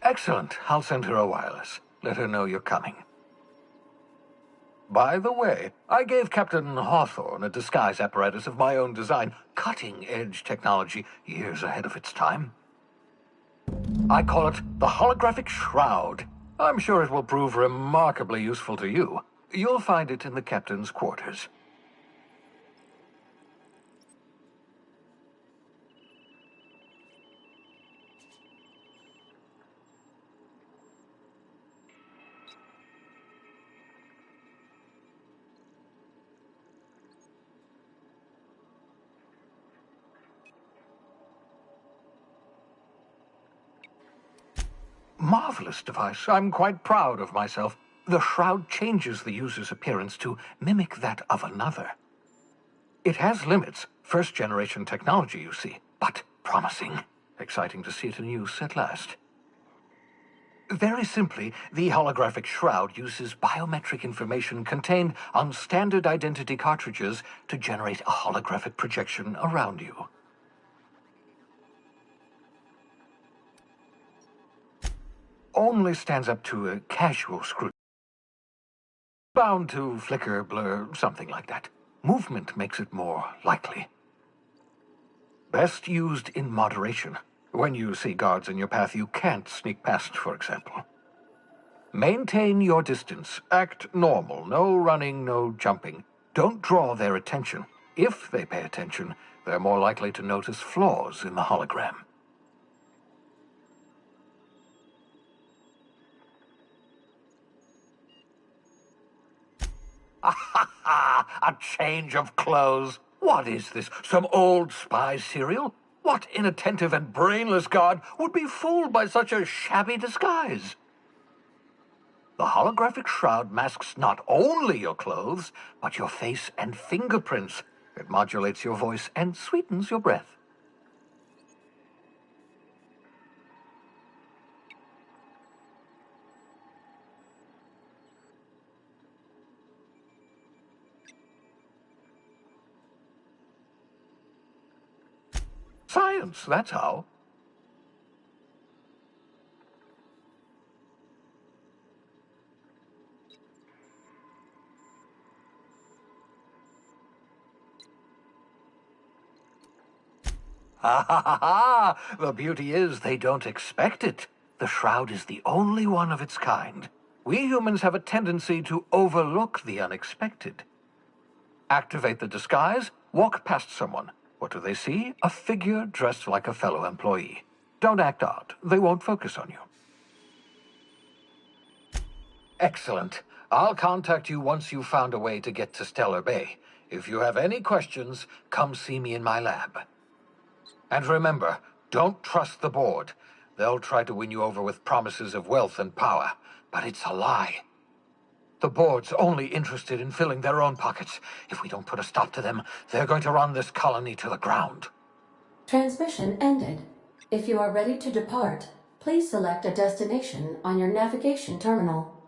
Excellent. I'll send her a wireless. Let her know you're coming. By the way, I gave Captain Hawthorne a disguise apparatus of my own design, cutting-edge technology years ahead of its time. I call it the Holographic Shroud. I'm sure it will prove remarkably useful to you. You'll find it in the captain's quarters. Marvelous device. I'm quite proud of myself. The shroud changes the user's appearance to mimic that of another. It has limits. First-generation technology, you see, but promising. Exciting to see it in use at last. Very simply, the holographic shroud uses biometric information contained on standard identity cartridges to generate a holographic projection around you. Only stands up to a casual scrutiny. Bound to flicker, blur, something like that. Movement makes it more likely. Best used in moderation. When you see guards in your path you can't sneak past, for example. Maintain your distance. Act normal. No running, no jumping. Don't draw their attention. If they pay attention, they're more likely to notice flaws in the hologram. A change of clothes. What is this? Some old spy serial? What inattentive and brainless guard would be fooled by such a shabby disguise? The holographic shroud masks not only your clothes, but your face and fingerprints. It modulates your voice and sweetens your breath. Science, that's how. Ha ha ha ha! The beauty is they don't expect it. The shroud is the only one of its kind. We humans have a tendency to overlook the unexpected. Activate the disguise, walk past someone. What do they see? A figure dressed like a fellow employee. Don't act odd. They won't focus on you. Excellent. I'll contact you once you've found a way to get to Stellar Bay. If you have any questions, come see me in my lab. And remember, don't trust the board. They'll try to win you over with promises of wealth and power, but it's a lie. The board's only interested in filling their own pockets. If we don't put a stop to them, they're going to run this colony to the ground. Transmission ended. If you are ready to depart, please select a destination on your navigation terminal.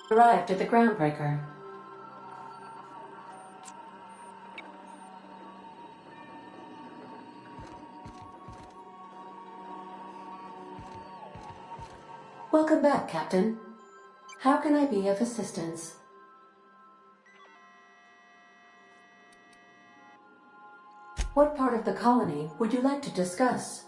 Arrived at the Groundbreaker. Welcome back, Captain. How can I be of assistance? What part of the colony would you like to discuss?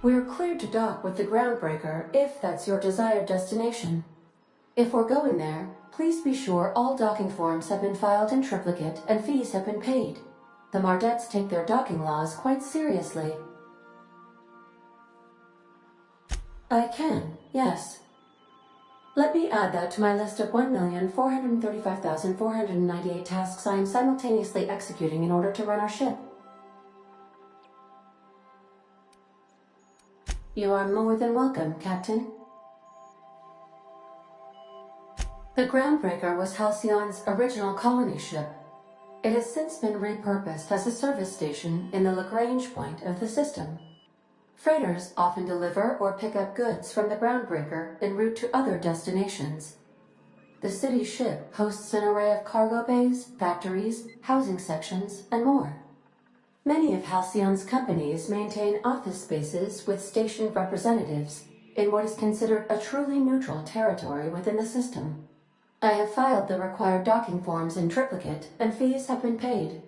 We're cleared to dock with the Groundbreaker if that's your desired destination. If we're going there, please be sure all docking forms have been filed in triplicate and fees have been paid. The Mardettes take their docking laws quite seriously. I can, yes. Let me add that to my list of 1,435,498 tasks I am simultaneously executing in order to run our ship. You are more than welcome, Captain. The Groundbreaker was Halcyon's original colony ship. It has since been repurposed as a service station in the Lagrange point of the system. Freighters often deliver or pick up goods from the Groundbreaker en route to other destinations. The city ship hosts an array of cargo bays, factories, housing sections, and more. Many of Halcyon's companies maintain office spaces with stationed representatives in what is considered a truly neutral territory within the system. I have filed the required docking forms in triplicate, and fees have been paid.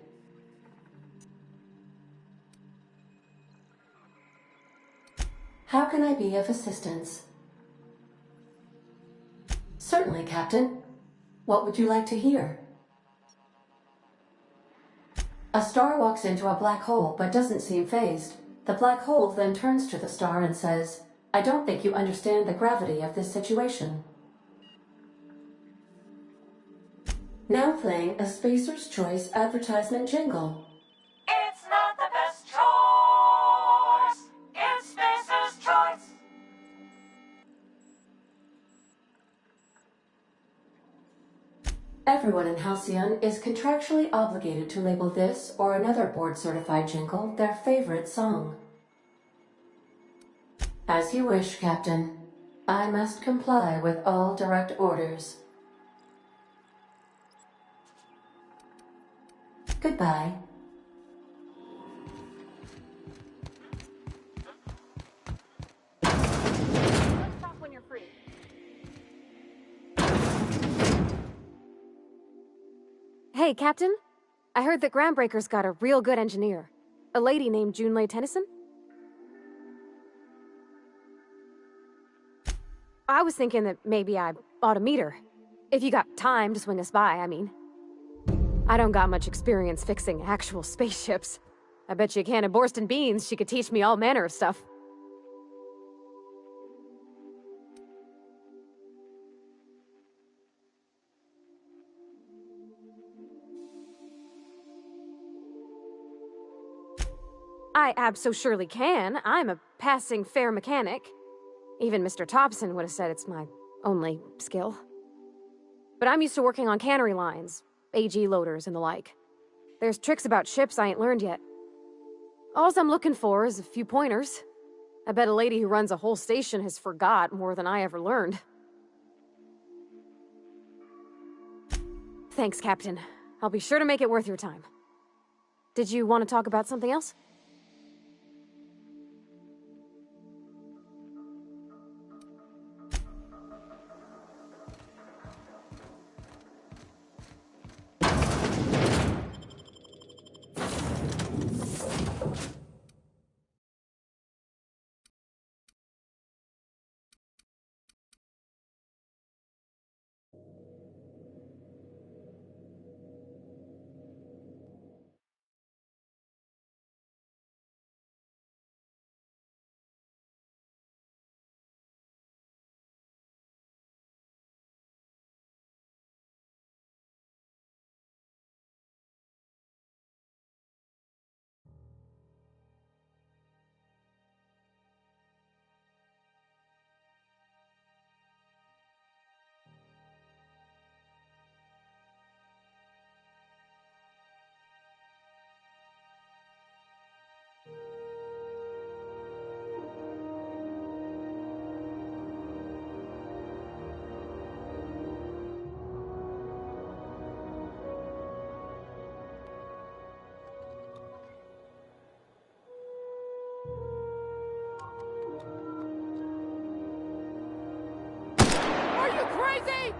How can I be of assistance? Certainly, Captain. What would you like to hear? A star walks into a black hole but doesn't seem phased. The black hole then turns to the star and says, "I don't think you understand the gravity of this situation." Now playing a Spacer's Choice advertisement jingle. It's not the best choice. It's Spacer's Choice. Everyone in Halcyon is contractually obligated to label this or another board-certified jingle their favorite song. As you wish, Captain. I must comply with all direct orders. Goodbye. Let's talk when you're free. Hey, Captain. I heard that Groundbreaker's got a real good engineer. A lady named Junlei Tennyson. I was thinking that maybe I ought to meet her. If you got time to swing us by, I mean. I don't got much experience fixing actual spaceships. I bet you a can of Borston beans she could teach me all manner of stuff. I abso-surely can. I'm a passing fair mechanic. Even Mr. Thompson would have said it's my only skill. But I'm used to working on cannery lines, AG loaders and the like. There's tricks about ships I ain't learned yet. All I'm looking for is a few pointers. I bet a lady who runs a whole station has forgot more than I ever learned. Thanks, Captain. I'll be sure to make it worth your time. Did you want to talk about something else? Crazy!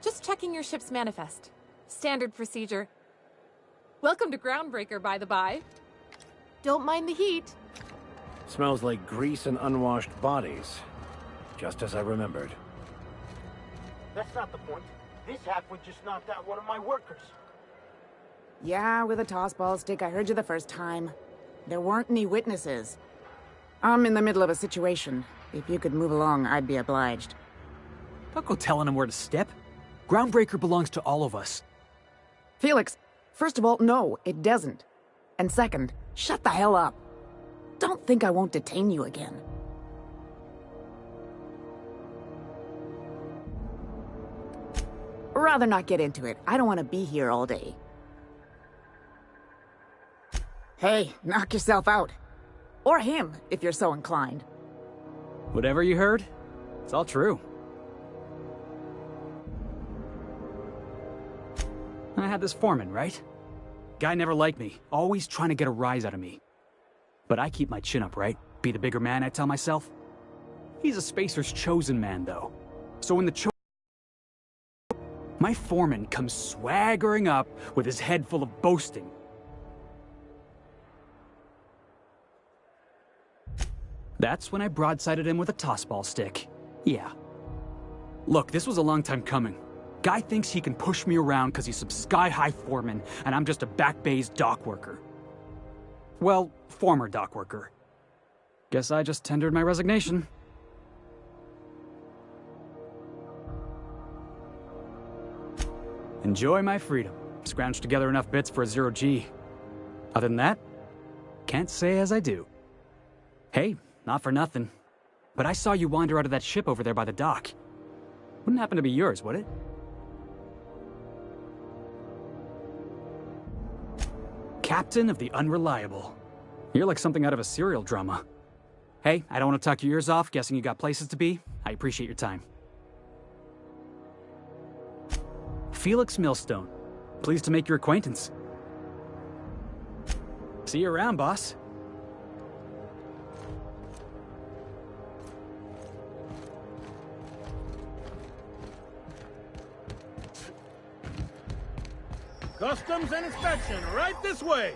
Just checking your ship's manifest. Standard procedure. Welcome to Groundbreaker, by the by. Don't mind the heat. Smells like grease and unwashed bodies. Just as I remembered. That's not the point. This halfwit just knocked out one of my workers. Yeah, with a tossball stick. I heard you the first time. There weren't any witnesses. I'm in the middle of a situation. If you could move along, I'd be obliged. Don't go telling him where to step. Groundbreaker belongs to all of us. Felix, first of all, no, it doesn't. And second, shut the hell up. Don't think I won't detain you again. rather not get into it. I don't want to be here all day. Hey, knock yourself out. Or him, if you're so inclined. Whatever you heard, it's all true. I had this foreman, right? Guy never liked me, always trying to get a rise out of me. But I keep my chin up, right? Be the bigger man, I tell myself. He's a Spacer's chosen man, though. So when my foreman comes swaggering up with his head full of boasting. That's when I broadsided him with a tossball stick. Yeah. Look, this was a long time coming. Guy thinks he can push me around because he's some sky-high foreman, and I'm just a back bay's dock worker. Well, former dock worker. Guess I just tendered my resignation. Enjoy my freedom. Scrounged together enough bits for a 0G. Other than that, can't say as I do. Hey, not for nothing, but I saw you wander out of that ship over there by the dock. Wouldn't happen to be yours, would it? Captain of the Unreliable. You're like something out of a serial drama. Hey, I don't want to talk your ears off, guessing you got places to be. I appreciate your time. Felix Millstone. Pleased to make your acquaintance. See you around, boss. Customs and inspection, right this way!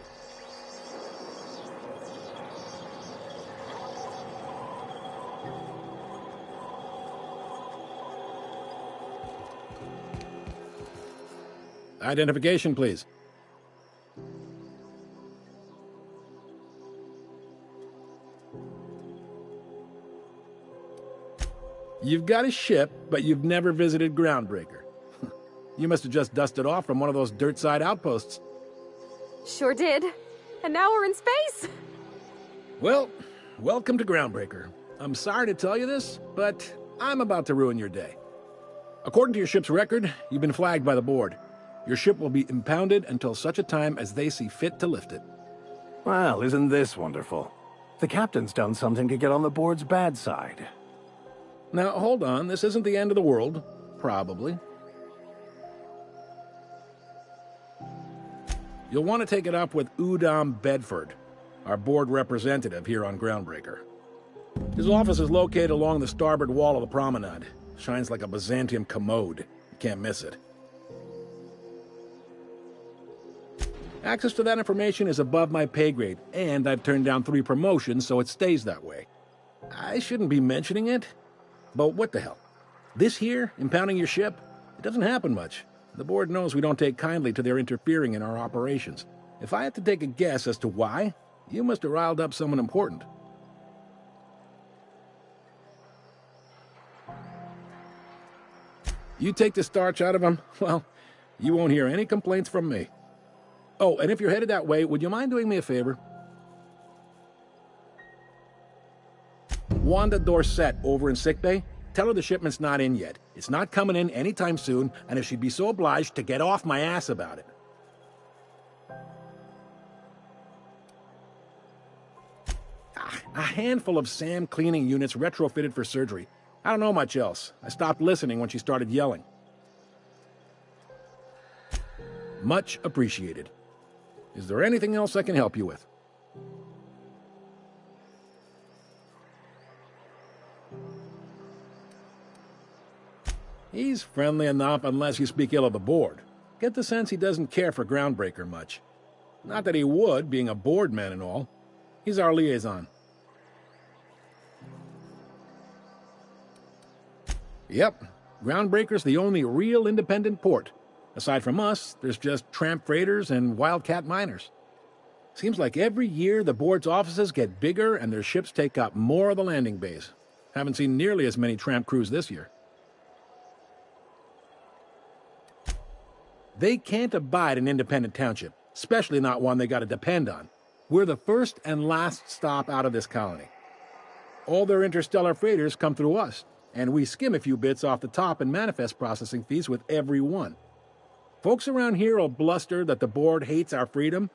Identification, please. You've got a ship, but you've never visited Groundbreaker. You must have just dusted off from one of those dirt-side outposts. Sure did. And now we're in space. Well, welcome to Groundbreaker. I'm sorry to tell you this, but I'm about to ruin your day. According to your ship's record, you've been flagged by the board. Your ship will be impounded until such a time as they see fit to lift it. Well, isn't this wonderful? The captain's done something to get on the board's bad side. Now, hold on. This isn't the end of the world. Probably. You'll want to take it up with Udom Bedford, our board representative here on Groundbreaker. His office is located along the starboard wall of the promenade. Shines like a Byzantium commode. You can't miss it. Access to that information is above my pay grade, and I've turned down 3 promotions, so it stays that way. I shouldn't be mentioning it, but what the hell? This here, impounding your ship, it doesn't happen much. The board knows we don't take kindly to their interfering in our operations. If I had to take a guess as to why, you must have riled up someone important. You take the starch out of them, well, you won't hear any complaints from me. Oh, and if you're headed that way, would you mind doing me a favor? Wanda Dorset over in sickbay, tell her the shipment's not in yet. It's not coming in anytime soon, and if she'd be so obliged to get off my ass about it. A handful of SAM cleaning units retrofitted for surgery. I don't know much else. I stopped listening when she started yelling. Much appreciated. Is there anything else I can help you with? He's friendly enough unless you speak ill of the board. Get the sense he doesn't care for Groundbreaker much. Not that he would, being a board man and all. He's our liaison. Yep, Groundbreaker's the only real independent port. Aside from us, there's just tramp freighters and wildcat miners. Seems like every year the board's offices get bigger and their ships take up more of the landing bays. Haven't seen nearly as many tramp crews this year. They can't abide an independent township, especially not one they gotta depend on. We're the first and last stop out of this colony. All their interstellar freighters come through us, and we skim a few bits off the top in manifest processing fees with every one. Folks around here will bluster that the board hates our freedom,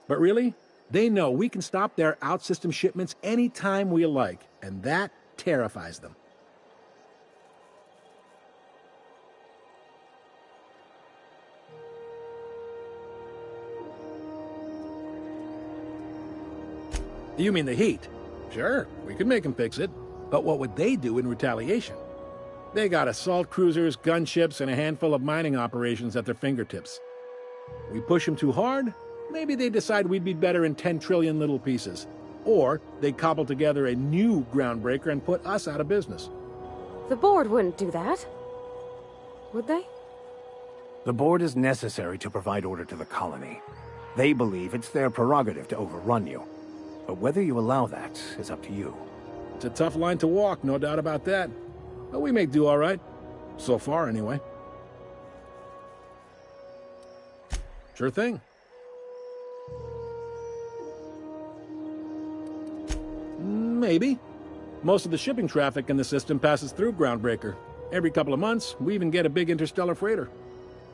but really, they know we can stop their out-system shipments anytime we like, and that terrifies them. You mean the heat? Sure, we could make them fix it. But what would they do in retaliation? They got assault cruisers, gunships, and a handful of mining operations at their fingertips. We push them too hard, maybe they decide we'd be better in 10 trillion little pieces. Or they cobble together a new groundbreaker and put us out of business. The board wouldn't do that. Would they? The board is necessary to provide order to the colony. They believe it's their prerogative to overrun you. But whether you allow that is up to you. It's a tough line to walk, no doubt about that. But we may do all right. So far, anyway. Sure thing. Maybe. Most of the shipping traffic in the system passes through Groundbreaker. Every couple of months, we even get a big interstellar freighter.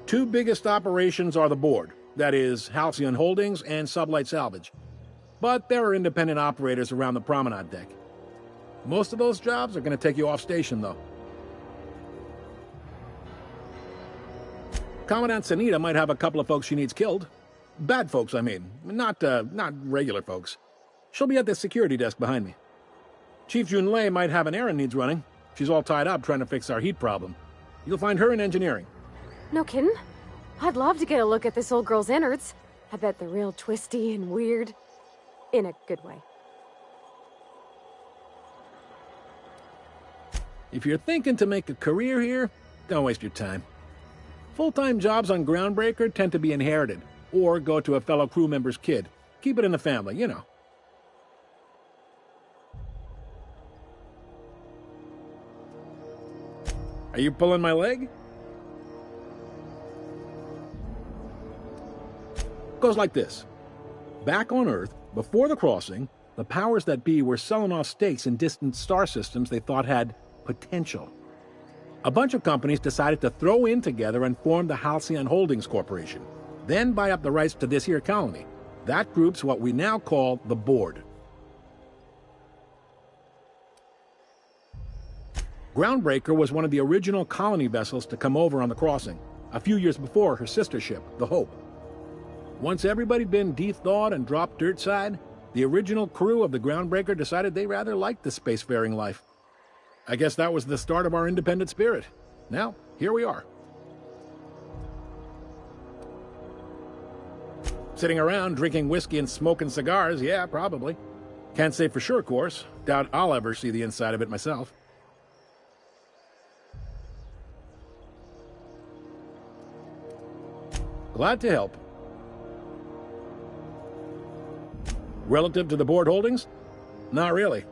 Two biggest operations are the board. That is, Halcyon Holdings and Sublight Salvage. But there are independent operators around the promenade deck. Most of those jobs are going to take you off station, though. Commandant Sanita might have a couple of folks she needs killed. Bad folks, I mean. Not regular folks. She'll be at the security desk behind me. Chief Junlei might have an errand needs running. She's all tied up trying to fix our heat problem. You'll find her in engineering. No kidding? I'd love to get a look at this old girl's innards. I bet they're real twisty and weird. In a good way. If you're thinking to make a career here, don't waste your time. Full-time jobs on Groundbreaker tend to be inherited, or go to a fellow crew member's kid. Keep it in the family, you know. Are you pulling my leg? Goes like this. Back on Earth, before the crossing, the powers that be were selling off stakes in distant star systems they thought had potential. A bunch of companies decided to throw in together and form the Halcyon Holdings Corporation, then buy up the rights to this here colony. That group's what we now call the Board. Groundbreaker was one of the original colony vessels to come over on the crossing, a few years before her sister ship, the Hope. Once everybody'd been de-thawed and dropped dirtside, the original crew of the Groundbreaker decided they rather liked the spacefaring life. I guess that was the start of our independent spirit. Now, here we are. Sitting around drinking whiskey and smoking cigars, yeah, probably. Can't say for sure, of course. Doubt I'll ever see the inside of it myself. Glad to help. Relative to the board holdings? Not really.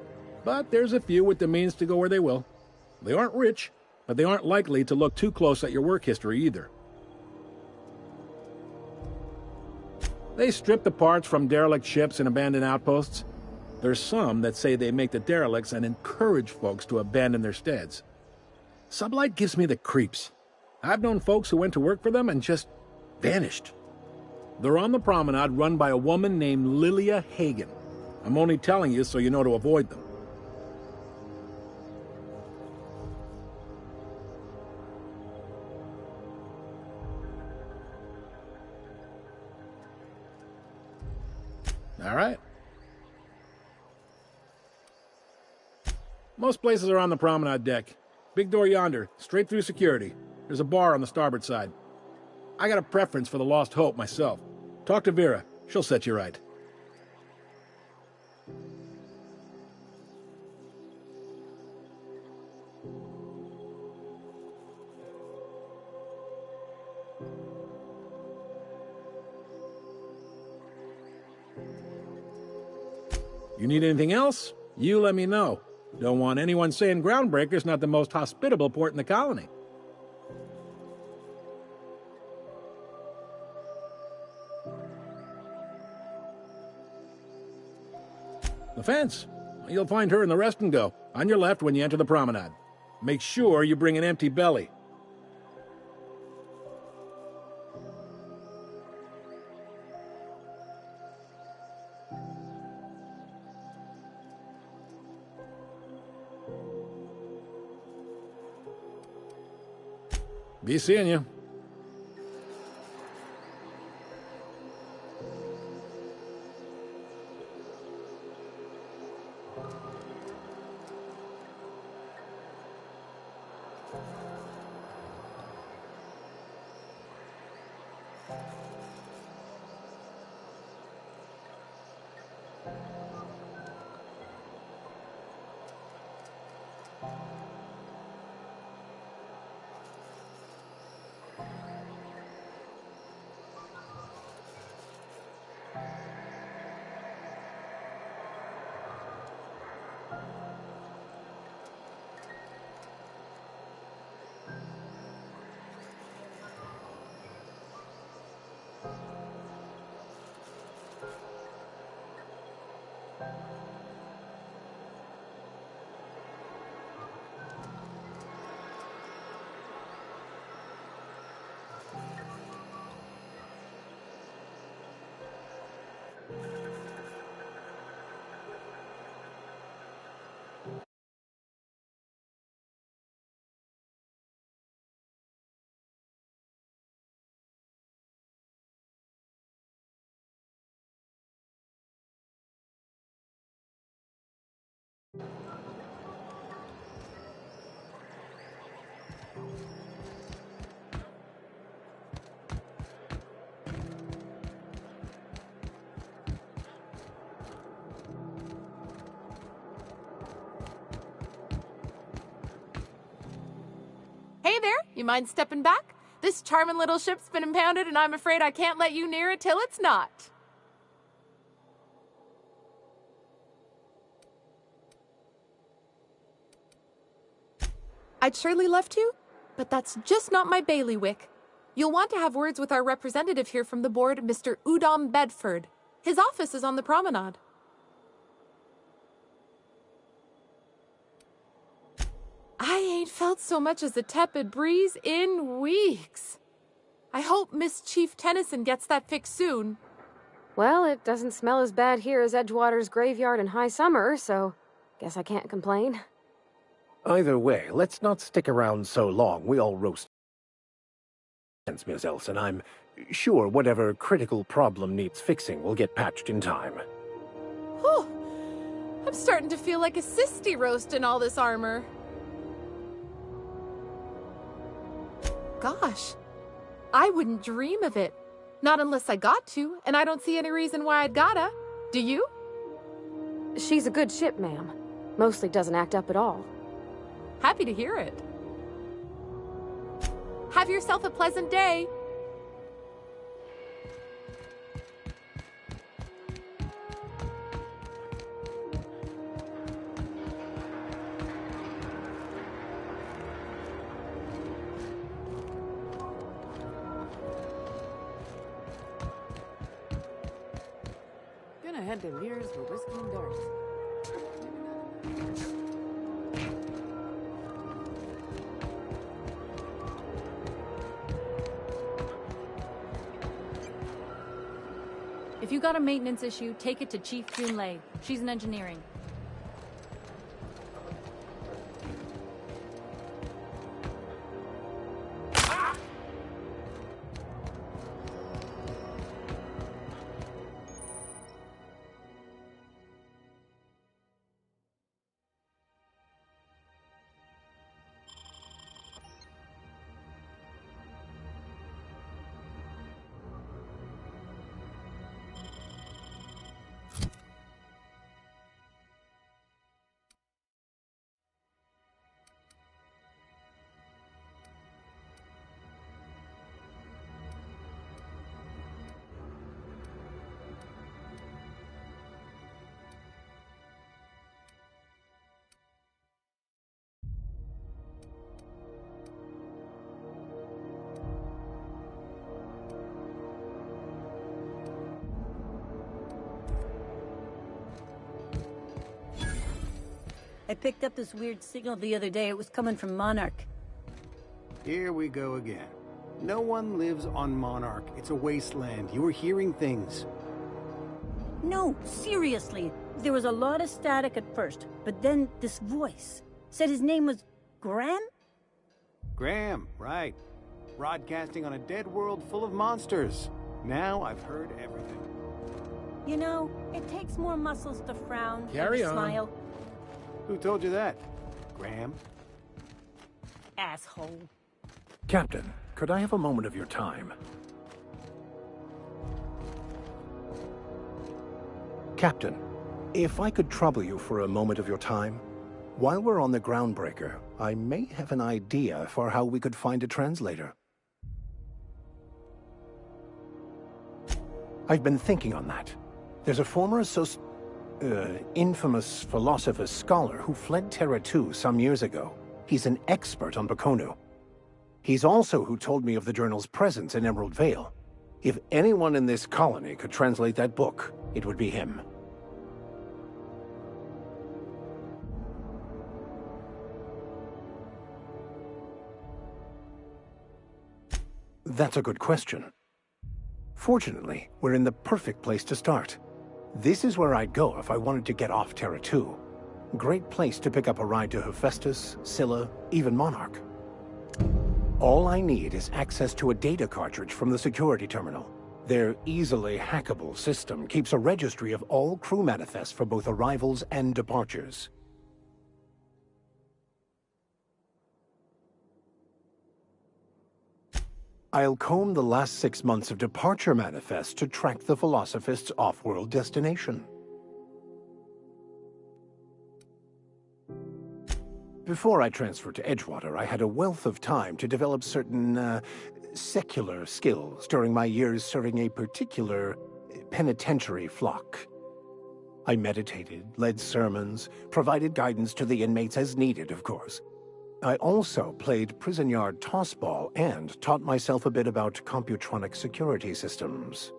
But there's a few with the means to go where they will. They aren't rich, but they aren't likely to look too close at your work history either. They strip the parts from derelict ships and abandoned outposts. There's some that say they make the derelicts and encourage folks to abandon their steads. Sublight gives me the creeps. I've known folks who went to work for them and just vanished. They're on the promenade run by a woman named Lilia Hagen. I'm only telling you so you know to avoid them. All right. Most places are on the promenade deck. Big door yonder, straight through security. There's a bar on the starboard side. I got a preference for the Lost Hope myself. Talk to Vera. She'll set you right. You need anything else? You let me know. Don't want anyone saying Groundbreaker's not the most hospitable port in the colony. The fence. You'll find her in the rest and go, on your left when you enter the promenade. Make sure you bring an empty belly. Be seeing you. Hey there, you mind stepping back? This charming little ship's been impounded and I'm afraid I can't let you near it till it's not. I'd surely love to, but that's just not my bailiwick. You'll want to have words with our representative here from the board, Mr. Udom Bedford. His office is on the promenade. I ain't felt so much as a tepid breeze in weeks. I hope Miss Chief Tennyson gets that fixed soon. Well, it doesn't smell as bad here as Edgewater's graveyard in high summer, so guess I can't complain. Either way, let's not stick around so long. We all roast. Miss Elson, I'm sure whatever critical problem needs fixing will get patched in time. Whew. I'm starting to feel like a sisty roast in all this armor. Gosh, I wouldn't dream of it. Not unless I got to, and I don't see any reason why I'd gotta. Do you? She's a good ship, ma'am. Mostly doesn't act up at all. Happy to hear it. Have yourself a pleasant day. Gonna head to Mears for whiskey and darts. If you got a maintenance issue, take it to Chief Junlei. She's in engineering. I picked up this weird signal the other day. It was coming from Monarch. Here we go again. No one lives on Monarch. It's a wasteland. You were hearing things. No, seriously. There was a lot of static at first, but then this voice said his name was Graham? Graham, right. Broadcasting on a dead world full of monsters. Now I've heard everything. You know, it takes more muscles to frown Carry than to on. smile. Who told you that? Graham? Asshole. Captain, could I have a moment of your time? Captain, if I could trouble you for a moment of your time? While we're on the Groundbreaker, I may have an idea for how we could find a translator. I've been thinking on that. There's a former infamous philosopher scholar who fled Terra 2 some years ago. He's an expert on Bakonu. He's also who told me of the journal's presence in Emerald Vale. If anyone in this colony could translate that book, it would be him. That's a good question. Fortunately, we're in the perfect place to start. This is where I'd go if I wanted to get off Terra 2. Great place to pick up a ride to Hephaestus, Scylla, even Monarch. All I need is access to a data cartridge from the security terminal. Their easily hackable system keeps a registry of all crew manifests for both arrivals and departures. I'll comb the last 6 months of departure manifests to track the Philosophist's off-world destination. Before I transferred to Edgewater, I had a wealth of time to develop certain, secular skills during my years serving a particular penitentiary flock. I meditated, led sermons, provided guidance to the inmates as needed, of course. I also played prison yard tossball and taught myself a bit about computronic security systems.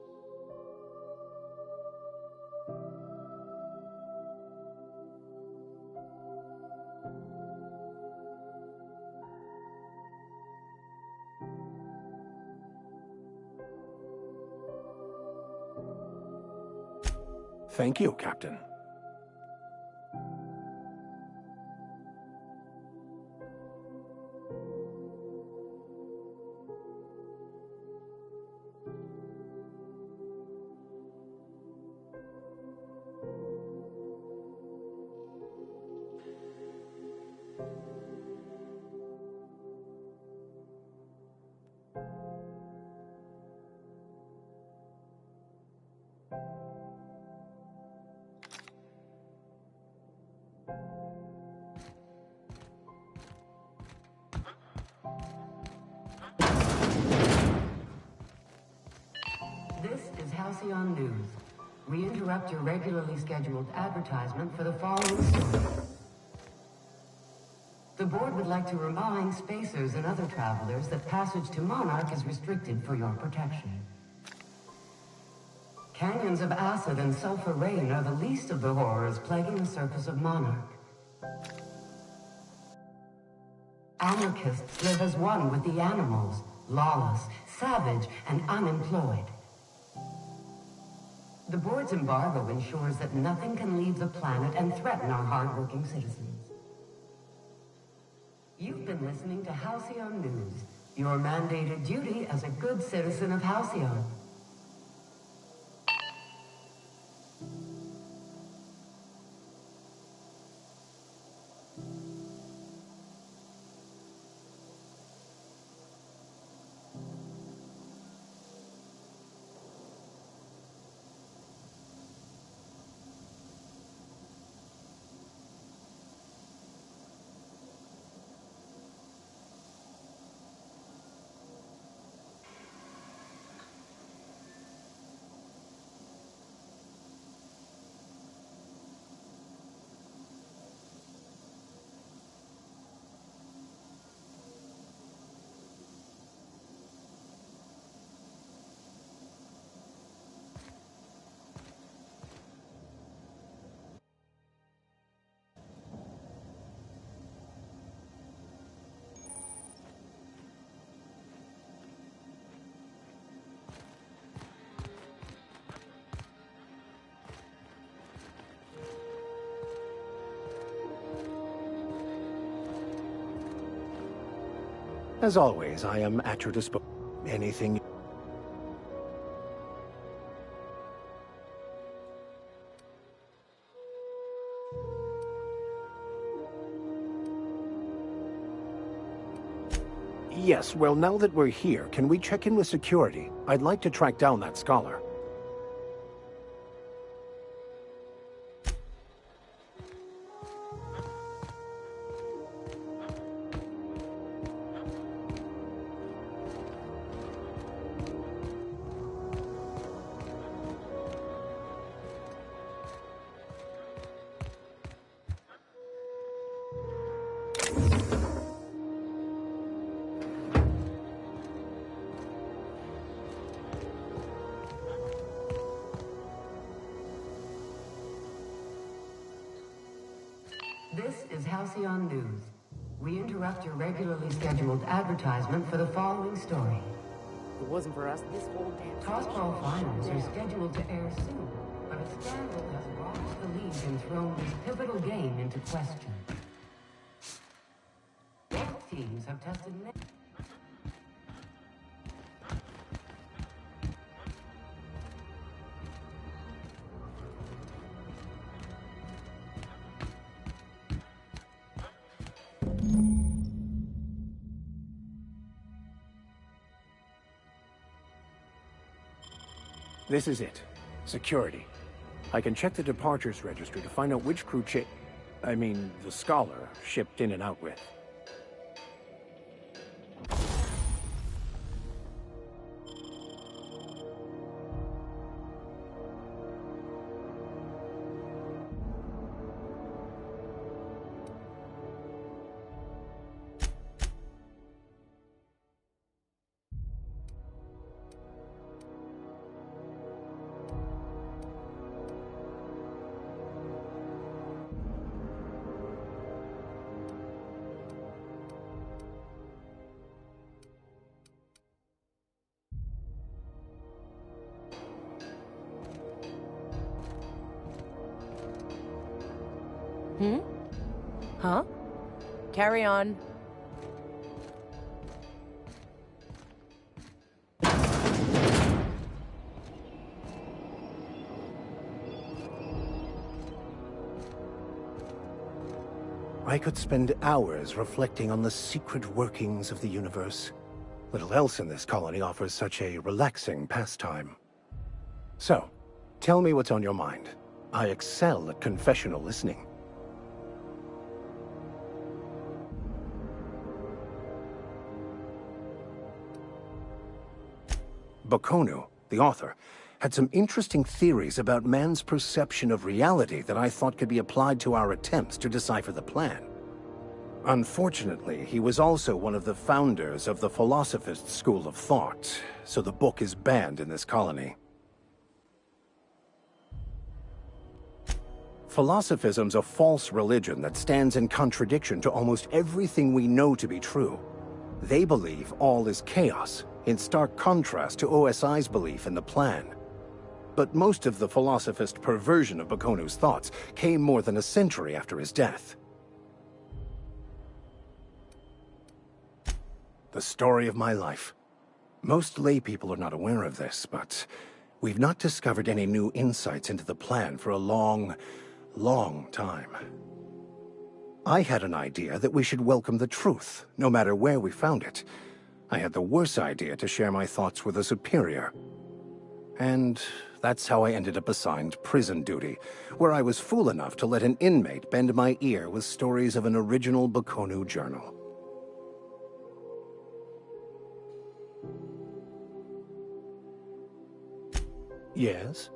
Thank you, Captain. This is Halcyon News. We interrupt your regularly scheduled advertisement for the following story. The board would like to remind spacers and other travelers that passage to Monarch is restricted for your protection. Canyons of acid and sulfur rain are the least of the horrors plaguing the surface of Monarch. Anarchists live as one with the animals, lawless, savage, and unemployed. The board's embargo ensures that nothing can leave the planet and threaten our hardworking citizens. You've been listening to Halcyon News, your mandated duty as a good citizen of Halcyon. As always, I am at your disposal. Anything... Yes, well, now that we're here, can we check in with security? I'd like to track down that scholar. This is Halcyon News. We interrupt your regularly scheduled advertisement for the following story. If it wasn't for us, this whole damn Tossball finals are scheduled to air soon, but a scandal has rocked the league and thrown this pivotal game into question. Both teams have tested This is it. Security. I can check the departures registry to find out which crew the scholar shipped in and out with. Huh? Carry on. I could spend hours reflecting on the secret workings of the universe. Little else in this colony offers such a relaxing pastime. So, tell me what's on your mind. I excel at confessional listening. Bokonu, the author, had some interesting theories about man's perception of reality that I thought could be applied to our attempts to decipher the plan. Unfortunately, he was also one of the founders of the Philosophist school of thought, so the book is banned in this colony. Philosophism's a false religion that stands in contradiction to almost everything we know to be true. They believe all is chaos, in stark contrast to OSI's belief in the plan. But most of the Philosophist perversion of Bokonu's thoughts came more than a century after his death. The story of my life. Most laypeople are not aware of this, but we've not discovered any new insights into the plan for a long time. I had an idea that we should welcome the truth, no matter where we found it. I had the worse idea to share my thoughts with a superior. And that's how I ended up assigned prison duty, where I was fool enough to let an inmate bend my ear with stories of an original Bokonu journal. Yes?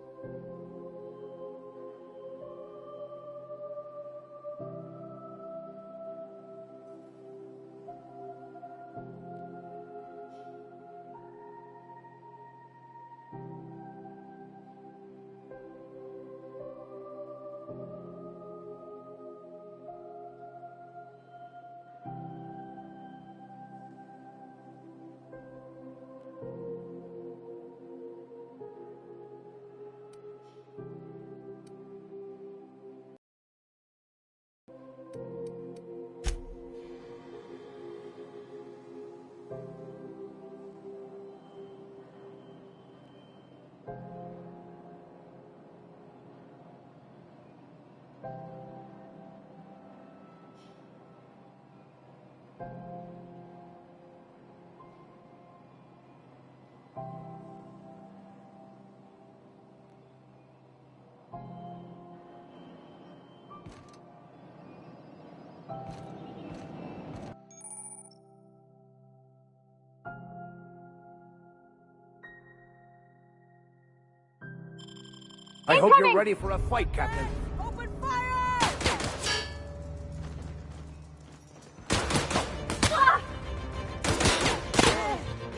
I hope you're ready for a fight, Captain. Open fire!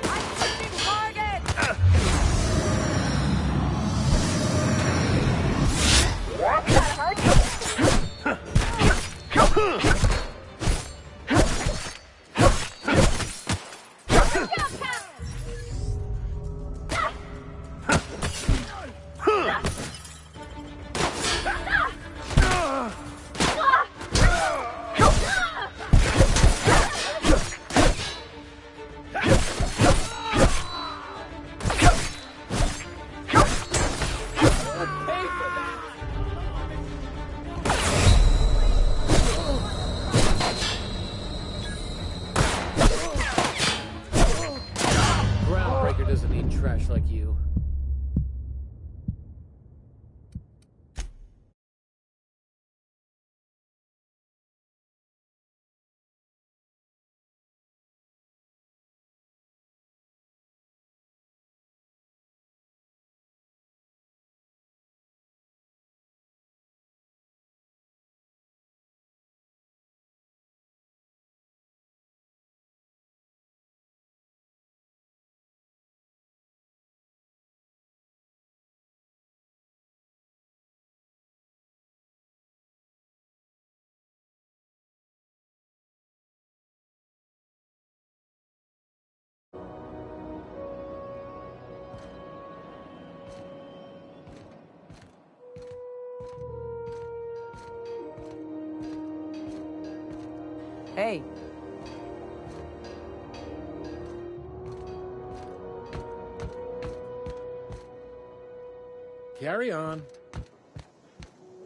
I'm taking target! Groundbreaker doesn't need trash like you. Hey. Carry on.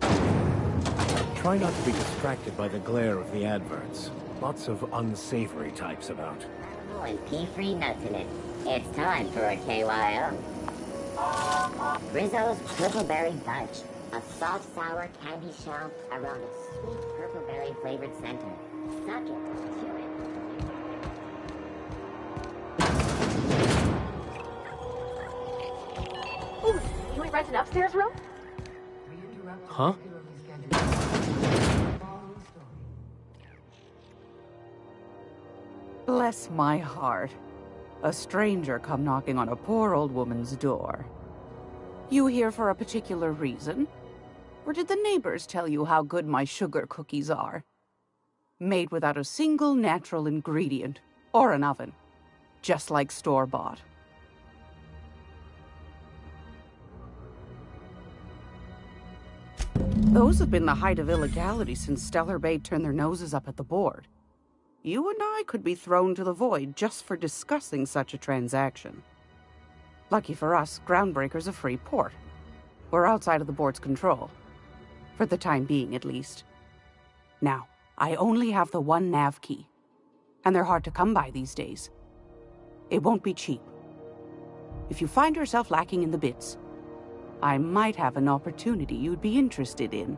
Try not to be distracted by the glare of the adverts. Lots of unsavory types about. And pea-free nuts in it. It's time for a KYO. Rizzo's Purpleberry Bunch. A soft, sour candy shell around a sweet purpleberry flavored center. Subject to it. Ooh, can we rent an upstairs room? Huh? Bless my heart. A stranger come knocking on a poor old woman's door. You here for a particular reason? Or did the neighbors tell you how good my sugar cookies are? Made without a single natural ingredient, or an oven. Just like store-bought. Those have been the height of illegality since Stellar Bay turned their noses up at the board. You and I could be thrown to the void just for discussing such a transaction. Lucky for us, Groundbreaker's a free port. We're outside of the board's control. For the time being, at least. Now, I only have the one nav key. And they're hard to come by these days. It won't be cheap. If you find yourself lacking in the bits, I might have an opportunity you'd be interested in.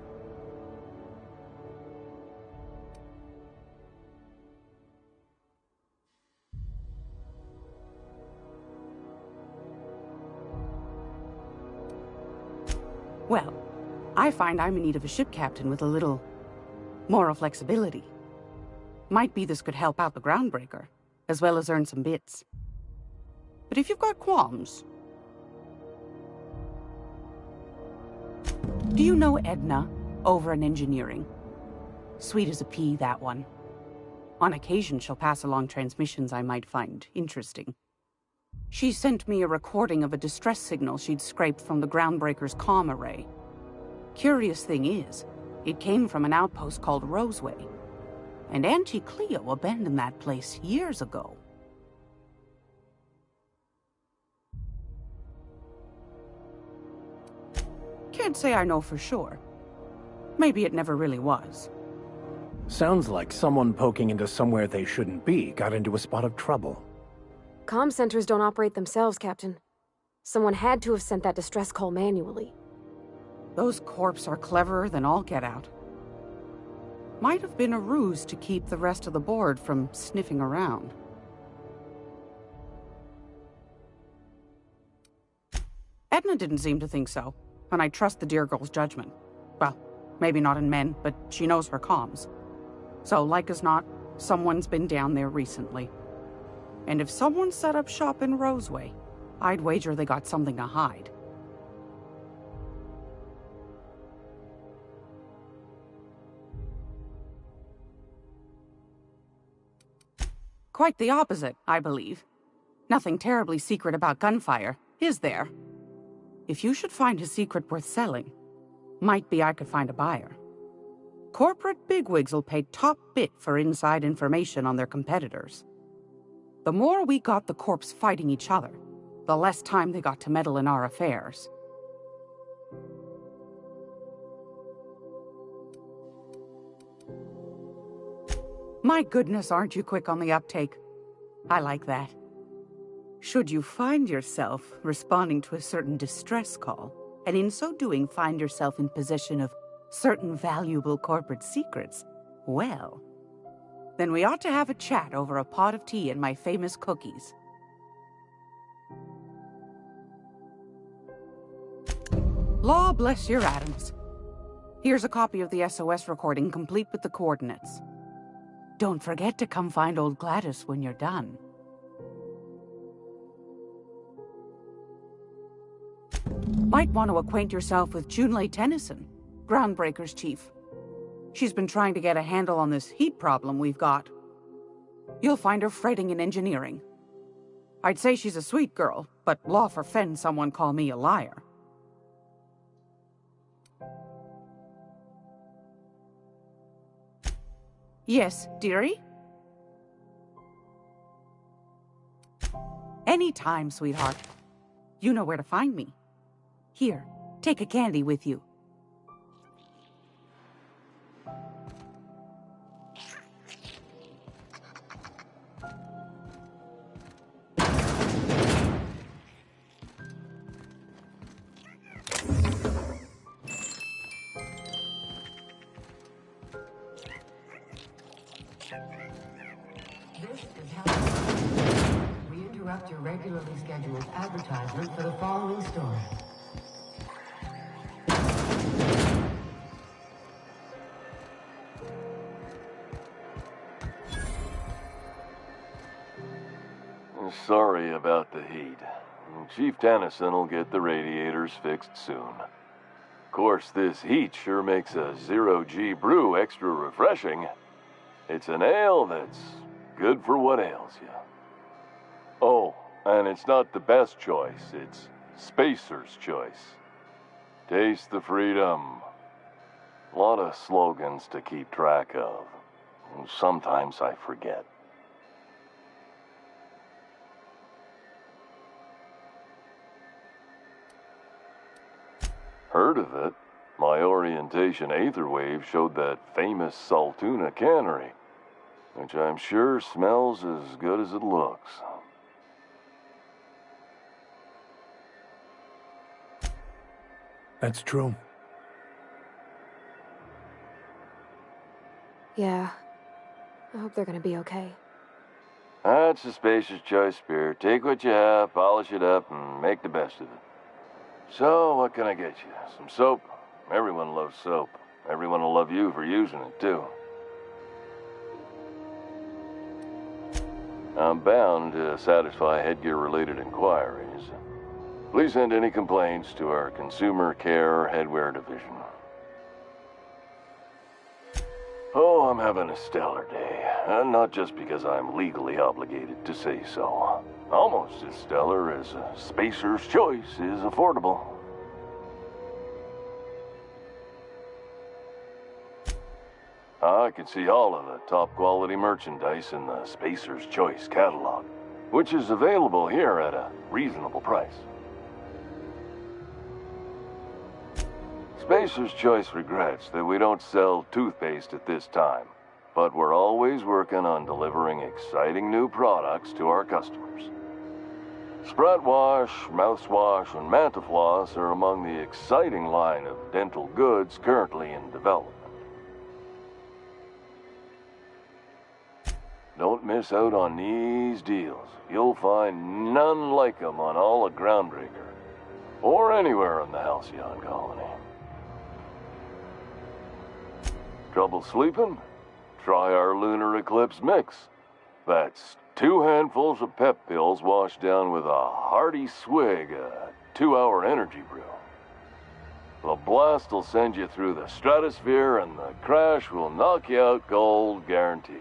Well, I find I'm in need of a ship captain with a little moral flexibility. Might be this could help out the Groundbreaker, as well as earn some bits. But if you've got qualms... Do you know Edna, over in engineering? Sweet as a pea, that one. On occasion, she'll pass along transmissions I might find interesting. She sent me a recording of a distress signal she'd scraped from the Groundbreaker's comm array. Curious thing is, it came from an outpost called Roseway. And Auntie Cleo abandoned that place years ago. Can't say I know for sure. maybe it never really was. Sounds like someone poking into somewhere they shouldn't be got into a spot of trouble. Comm centers don't operate themselves, Captain. Someone had to have sent that distress call manually. Those corps are cleverer than all get out. Might have been a ruse to keep the rest of the board from sniffing around. Edna didn't seem to think so, and I trust the dear girl's judgment. Well, maybe not in men, but she knows her comms. So, like as not, someone's been down there recently. And if someone set up shop in Roseway, I'd wager they got something to hide. Quite the opposite, I believe. Nothing terribly secret about gunfire, is there? If you should find a secret worth selling, might be I could find a buyer. Corporate bigwigs will pay top bit for inside information on their competitors. The more we got the corps fighting each other, the less time they got to meddle in our affairs. My goodness, aren't you quick on the uptake? I like that. Should you find yourself responding to a certain distress call, and in so doing find yourself in possession of certain valuable corporate secrets, well, then we ought to have a chat over a pot of tea and my famous cookies. Law bless your atoms. Here's a copy of the SOS recording complete with the coordinates. Don't forget to come find old Gladys when you're done. Might want to acquaint yourself with Junlei Tennyson, Groundbreaker's chief. She's been trying to get a handle on this heat problem we've got. You'll find her fretting in engineering. I'd say she's a sweet girl, but law forfend someone call me a liar. Yes, dearie? Anytime, sweetheart. You know where to find me. Here, take a candy with you. We interrupt your regularly scheduled advertisement for the following story. Sorry about the heat. Chief Tennyson will get the radiators fixed soon. Of course, this heat sure makes a zero-G brew extra refreshing. It's an ale that's good for what ails you. Oh, and it's not the best choice, it's Spacer's choice. Taste the freedom. A lot of slogans to keep track of. Sometimes I forget. Heard of it? My orientation aetherwave showed that famous Saltuna cannery, which I'm sure smells as good as it looks. That's true. Yeah. I hope they're gonna be okay. That's a Spacer's choice spirit. Take what you have, polish it up, and make the best of it. So, what can I get you? Some soap? Everyone loves soap. Everyone will love you for using it, too. I'm bound to satisfy headgear-related inquiries. Please send any complaints to our Consumer Care Headwear Division. Oh, I'm having a stellar day. And not just because I'm legally obligated to say so. Almost as stellar as a Spacer's choice is affordable. I can see all of the top-quality merchandise in the Spacer's Choice catalog, which is available here at a reasonable price. Spacer's Choice regrets that we don't sell toothpaste at this time, but we're always working on delivering exciting new products to our customers. Sprout Wash, Mouthwash, and Mantafloss are among the exciting line of dental goods currently in development. Don't miss out on these deals. You'll find none like them on all of Groundbreaker, or anywhere in the Halcyon colony. Trouble sleeping? Try our Lunar Eclipse mix. That's 2 handfuls of pep pills washed down with a hearty swig of 2-hour energy brew. The blast will send you through the stratosphere, and the crash will knock you out cold, guaranteed.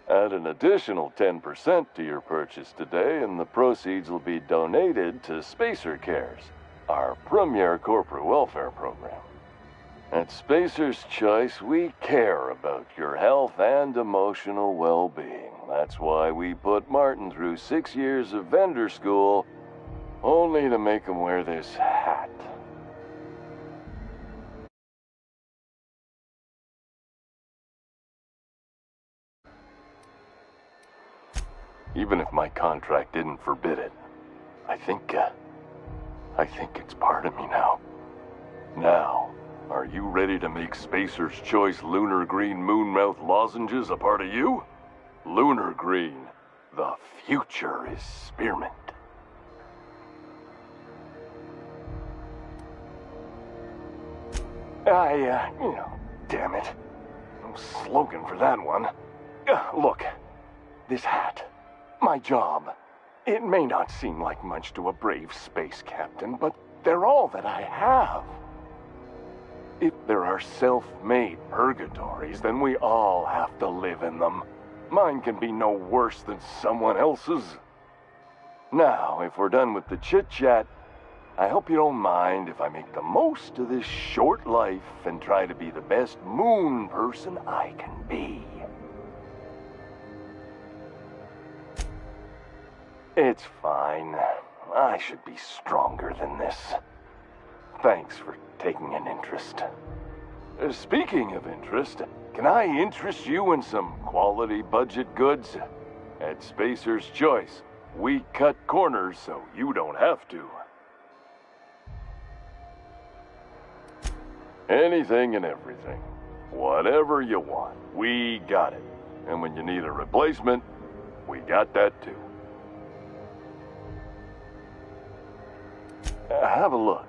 Add an additional 10% to your purchase today, and the proceeds will be donated to Spacer Cares, our premier corporate welfare program. At Spacer's Choice, we care about your health and emotional well-being. That's why we put Martin through 6 years of vendor school, only to make him wear this hat. Even if my contract didn't forbid it, I think it's part of me now. Now, are you ready to make Spacer's Choice Lunar Green Moonmouth lozenges a part of you? Lunar Green, the future is spearmint. Damn it. No slogan for that one. Look, this hat, my job. It may not seem like much to a brave space captain, but they're all that I have. If there are self-made purgatories, then we all have to live in them. Mine can be no worse than someone else's. Now, if we're done with the chit-chat, I hope you don't mind if I make the most of this short life and try to be the best moon person I can be. It's fine. I should be stronger than this. Thanks for taking an interest. Speaking of interest, can I interest you in some quality budget goods? At Spacer's Choice, we cut corners so you don't have to. Anything and everything. Whatever you want, we got it. And when you need a replacement, we got that too. Have a look.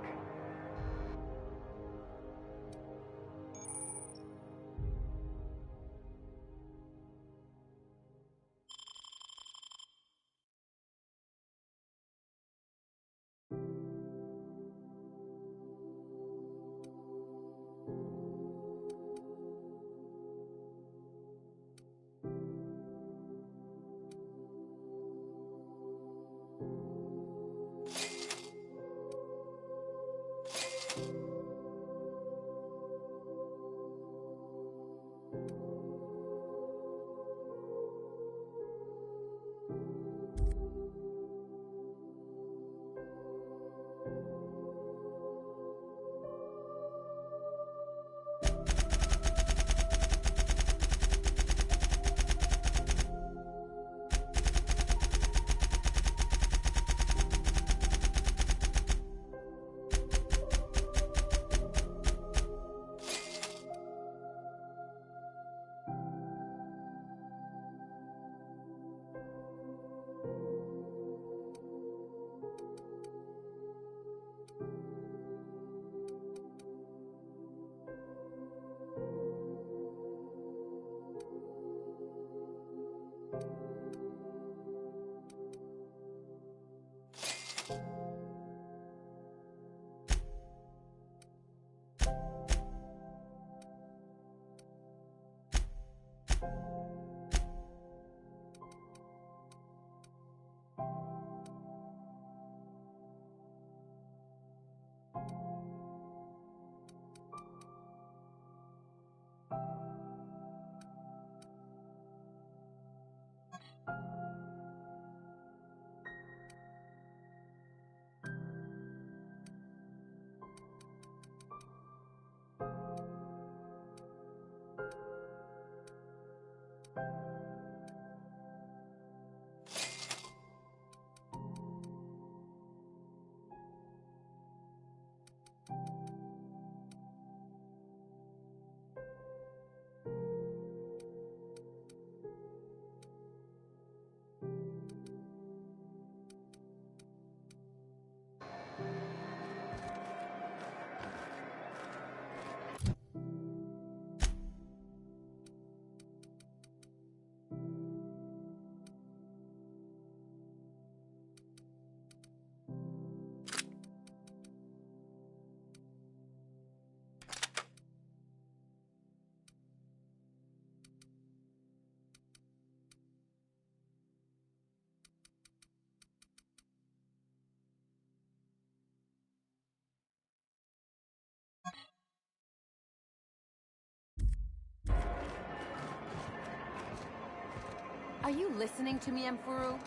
Are you listening to me, Emfuru?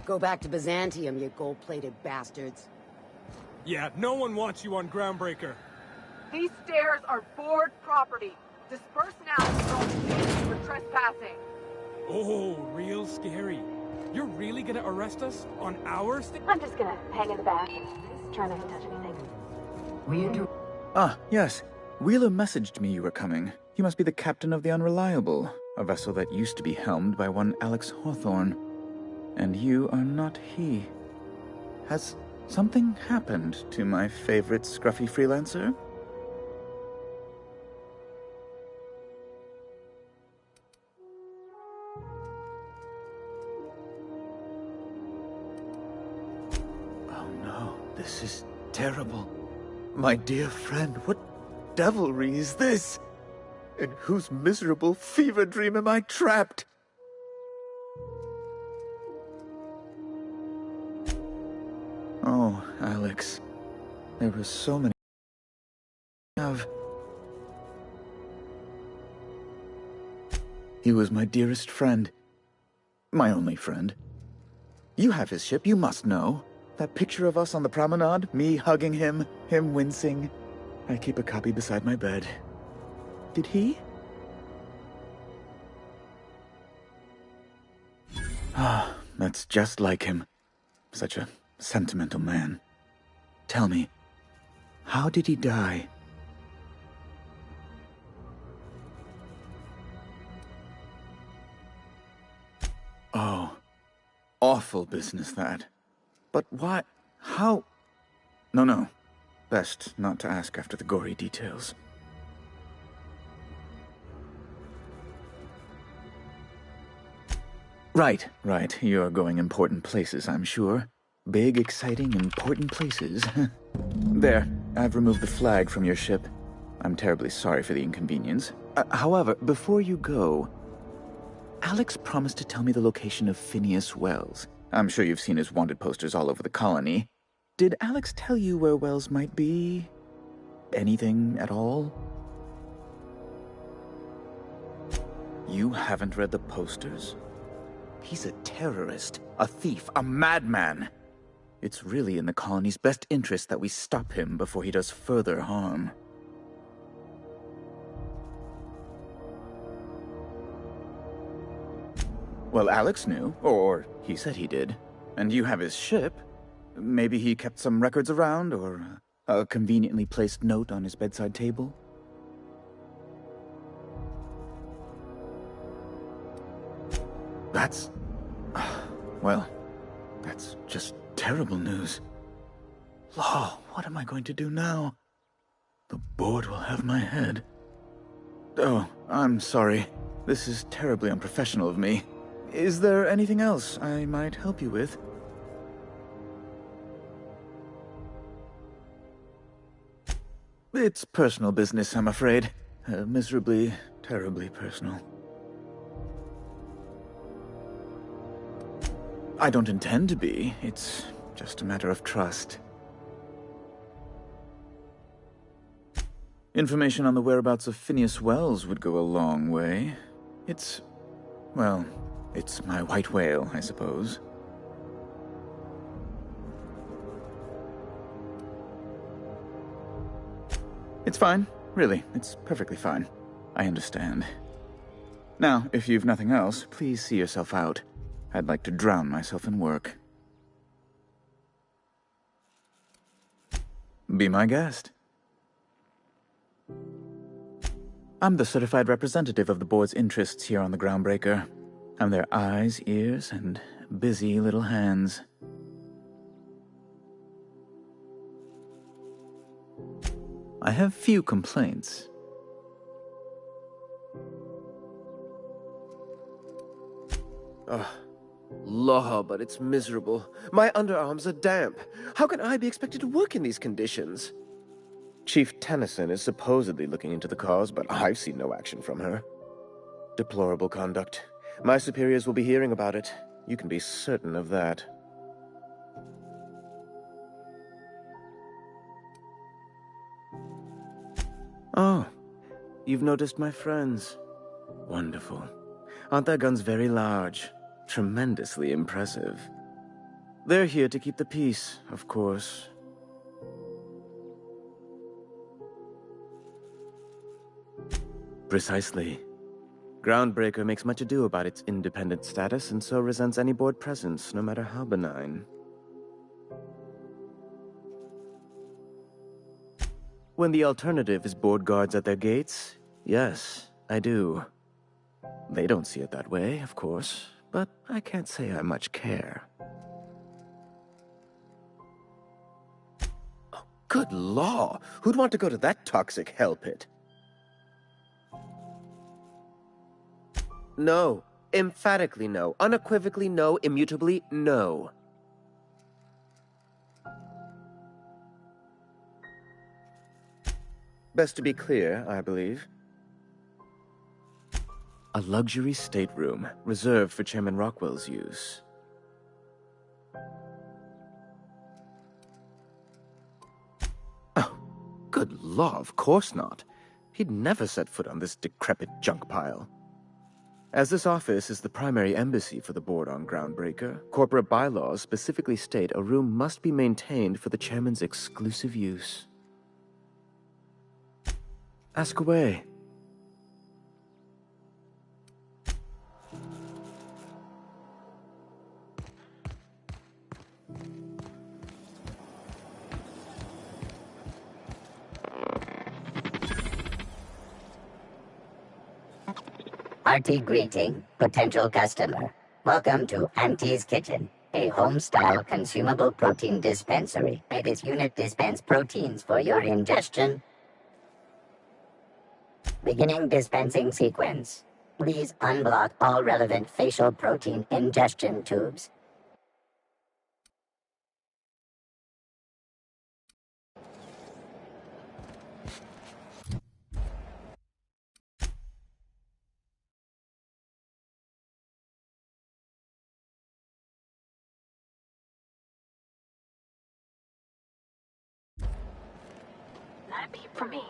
Go back to Byzantium, you gold-plated bastards. Yeah, no one wants you on Groundbreaker. These stairs are board property. Disperse now for trespassing. Oh, real scary. You're really gonna arrest us on our I'm just gonna hang in the back. Try not to touch anything. Ah, yes. Wheeler messaged me you were coming. You must be the captain of the Unreliable, a vessel that used to be helmed by one Alex Hawthorne. And you are not he. Has something happened to my favorite scruffy freelancer? Oh no, this is terrible. My dear friend, what devilry is this? In whose miserable fever dream am I trapped? Oh, Alex. There were so many He was my dearest friend. My only friend. You have his ship, you must know. That picture of us on the promenade, me hugging him, him wincing. I keep a copy beside my bed. Did he? Ah, that's just like him. Such a sentimental man. Tell me, how did he die? Oh, awful business that. But why? How? No. Best not to ask after the gory details. Right. You're going important places, I'm sure. Big, exciting, important places. There, I've removed the flag from your ship. I'm terribly sorry for the inconvenience. However, before you go, Alex promised to tell me the location of Phineas Wells. I'm sure you've seen his wanted posters all over the colony. Did Alex tell you where Wells might be? Anything at all? You haven't read the posters? He's a terrorist, a thief, a madman. It's really in the colony's best interest that we stop him before he does further harm. Well, Alex knew, or he said he did. And you have his ship. Maybe he kept some records around, or a conveniently placed note on his bedside table? That's... well, that's just terrible news. Law, what am I going to do now? The board will have my head. Oh, I'm sorry. This is terribly unprofessional of me. Is there anything else I might help you with? It's personal business, I'm afraid. Miserably, terribly personal. I don't intend to be. It's just a matter of trust. Information on the whereabouts of Phineas Wells would go a long way. It's my white whale, I suppose. It's fine, really. It's perfectly fine. I understand. Now, if you've nothing else, please see yourself out. I'd like to drown myself in work. Be my guest. I'm the certified representative of the board's interests here on the Groundbreaker. I'm their eyes, ears, and busy little hands. I have few complaints. Ugh. Law, but it's miserable. My underarms are damp. How can I be expected to work in these conditions? Chief Tennyson is supposedly looking into the cause, but I've seen no action from her. Deplorable conduct. My superiors will be hearing about it. You can be certain of that. Oh, you've noticed my friends. Wonderful. Aren't their guns very large? Tremendously impressive. They're here to keep the peace, of course. Precisely. Groundbreaker makes much ado about its independent status and so resents any board presence, no matter how benign. When the alternative is board guards at their gates, yes, I do. They don't see it that way, of course, but I can't say I much care. Oh, good law! Who'd want to go to that toxic hell pit? No. Emphatically no. Unequivocally no. Immutably no. Best to be clear, I believe. A luxury stateroom, reserved for Chairman Rockwell's use. Oh, good law, of course not. He'd never set foot on this decrepit junk pile. As this office is the primary embassy for the board on Groundbreaker, corporate bylaws specifically state a room must be maintained for the chairman's exclusive use. Ask away. Hearty greeting, potential customer. Welcome to Auntie's Kitchen, a home-style consumable protein dispensary. May this unit dispense proteins for your ingestion. Beginning dispensing sequence. Please unblock all relevant facial protein ingestion tubes. Not a peep from me.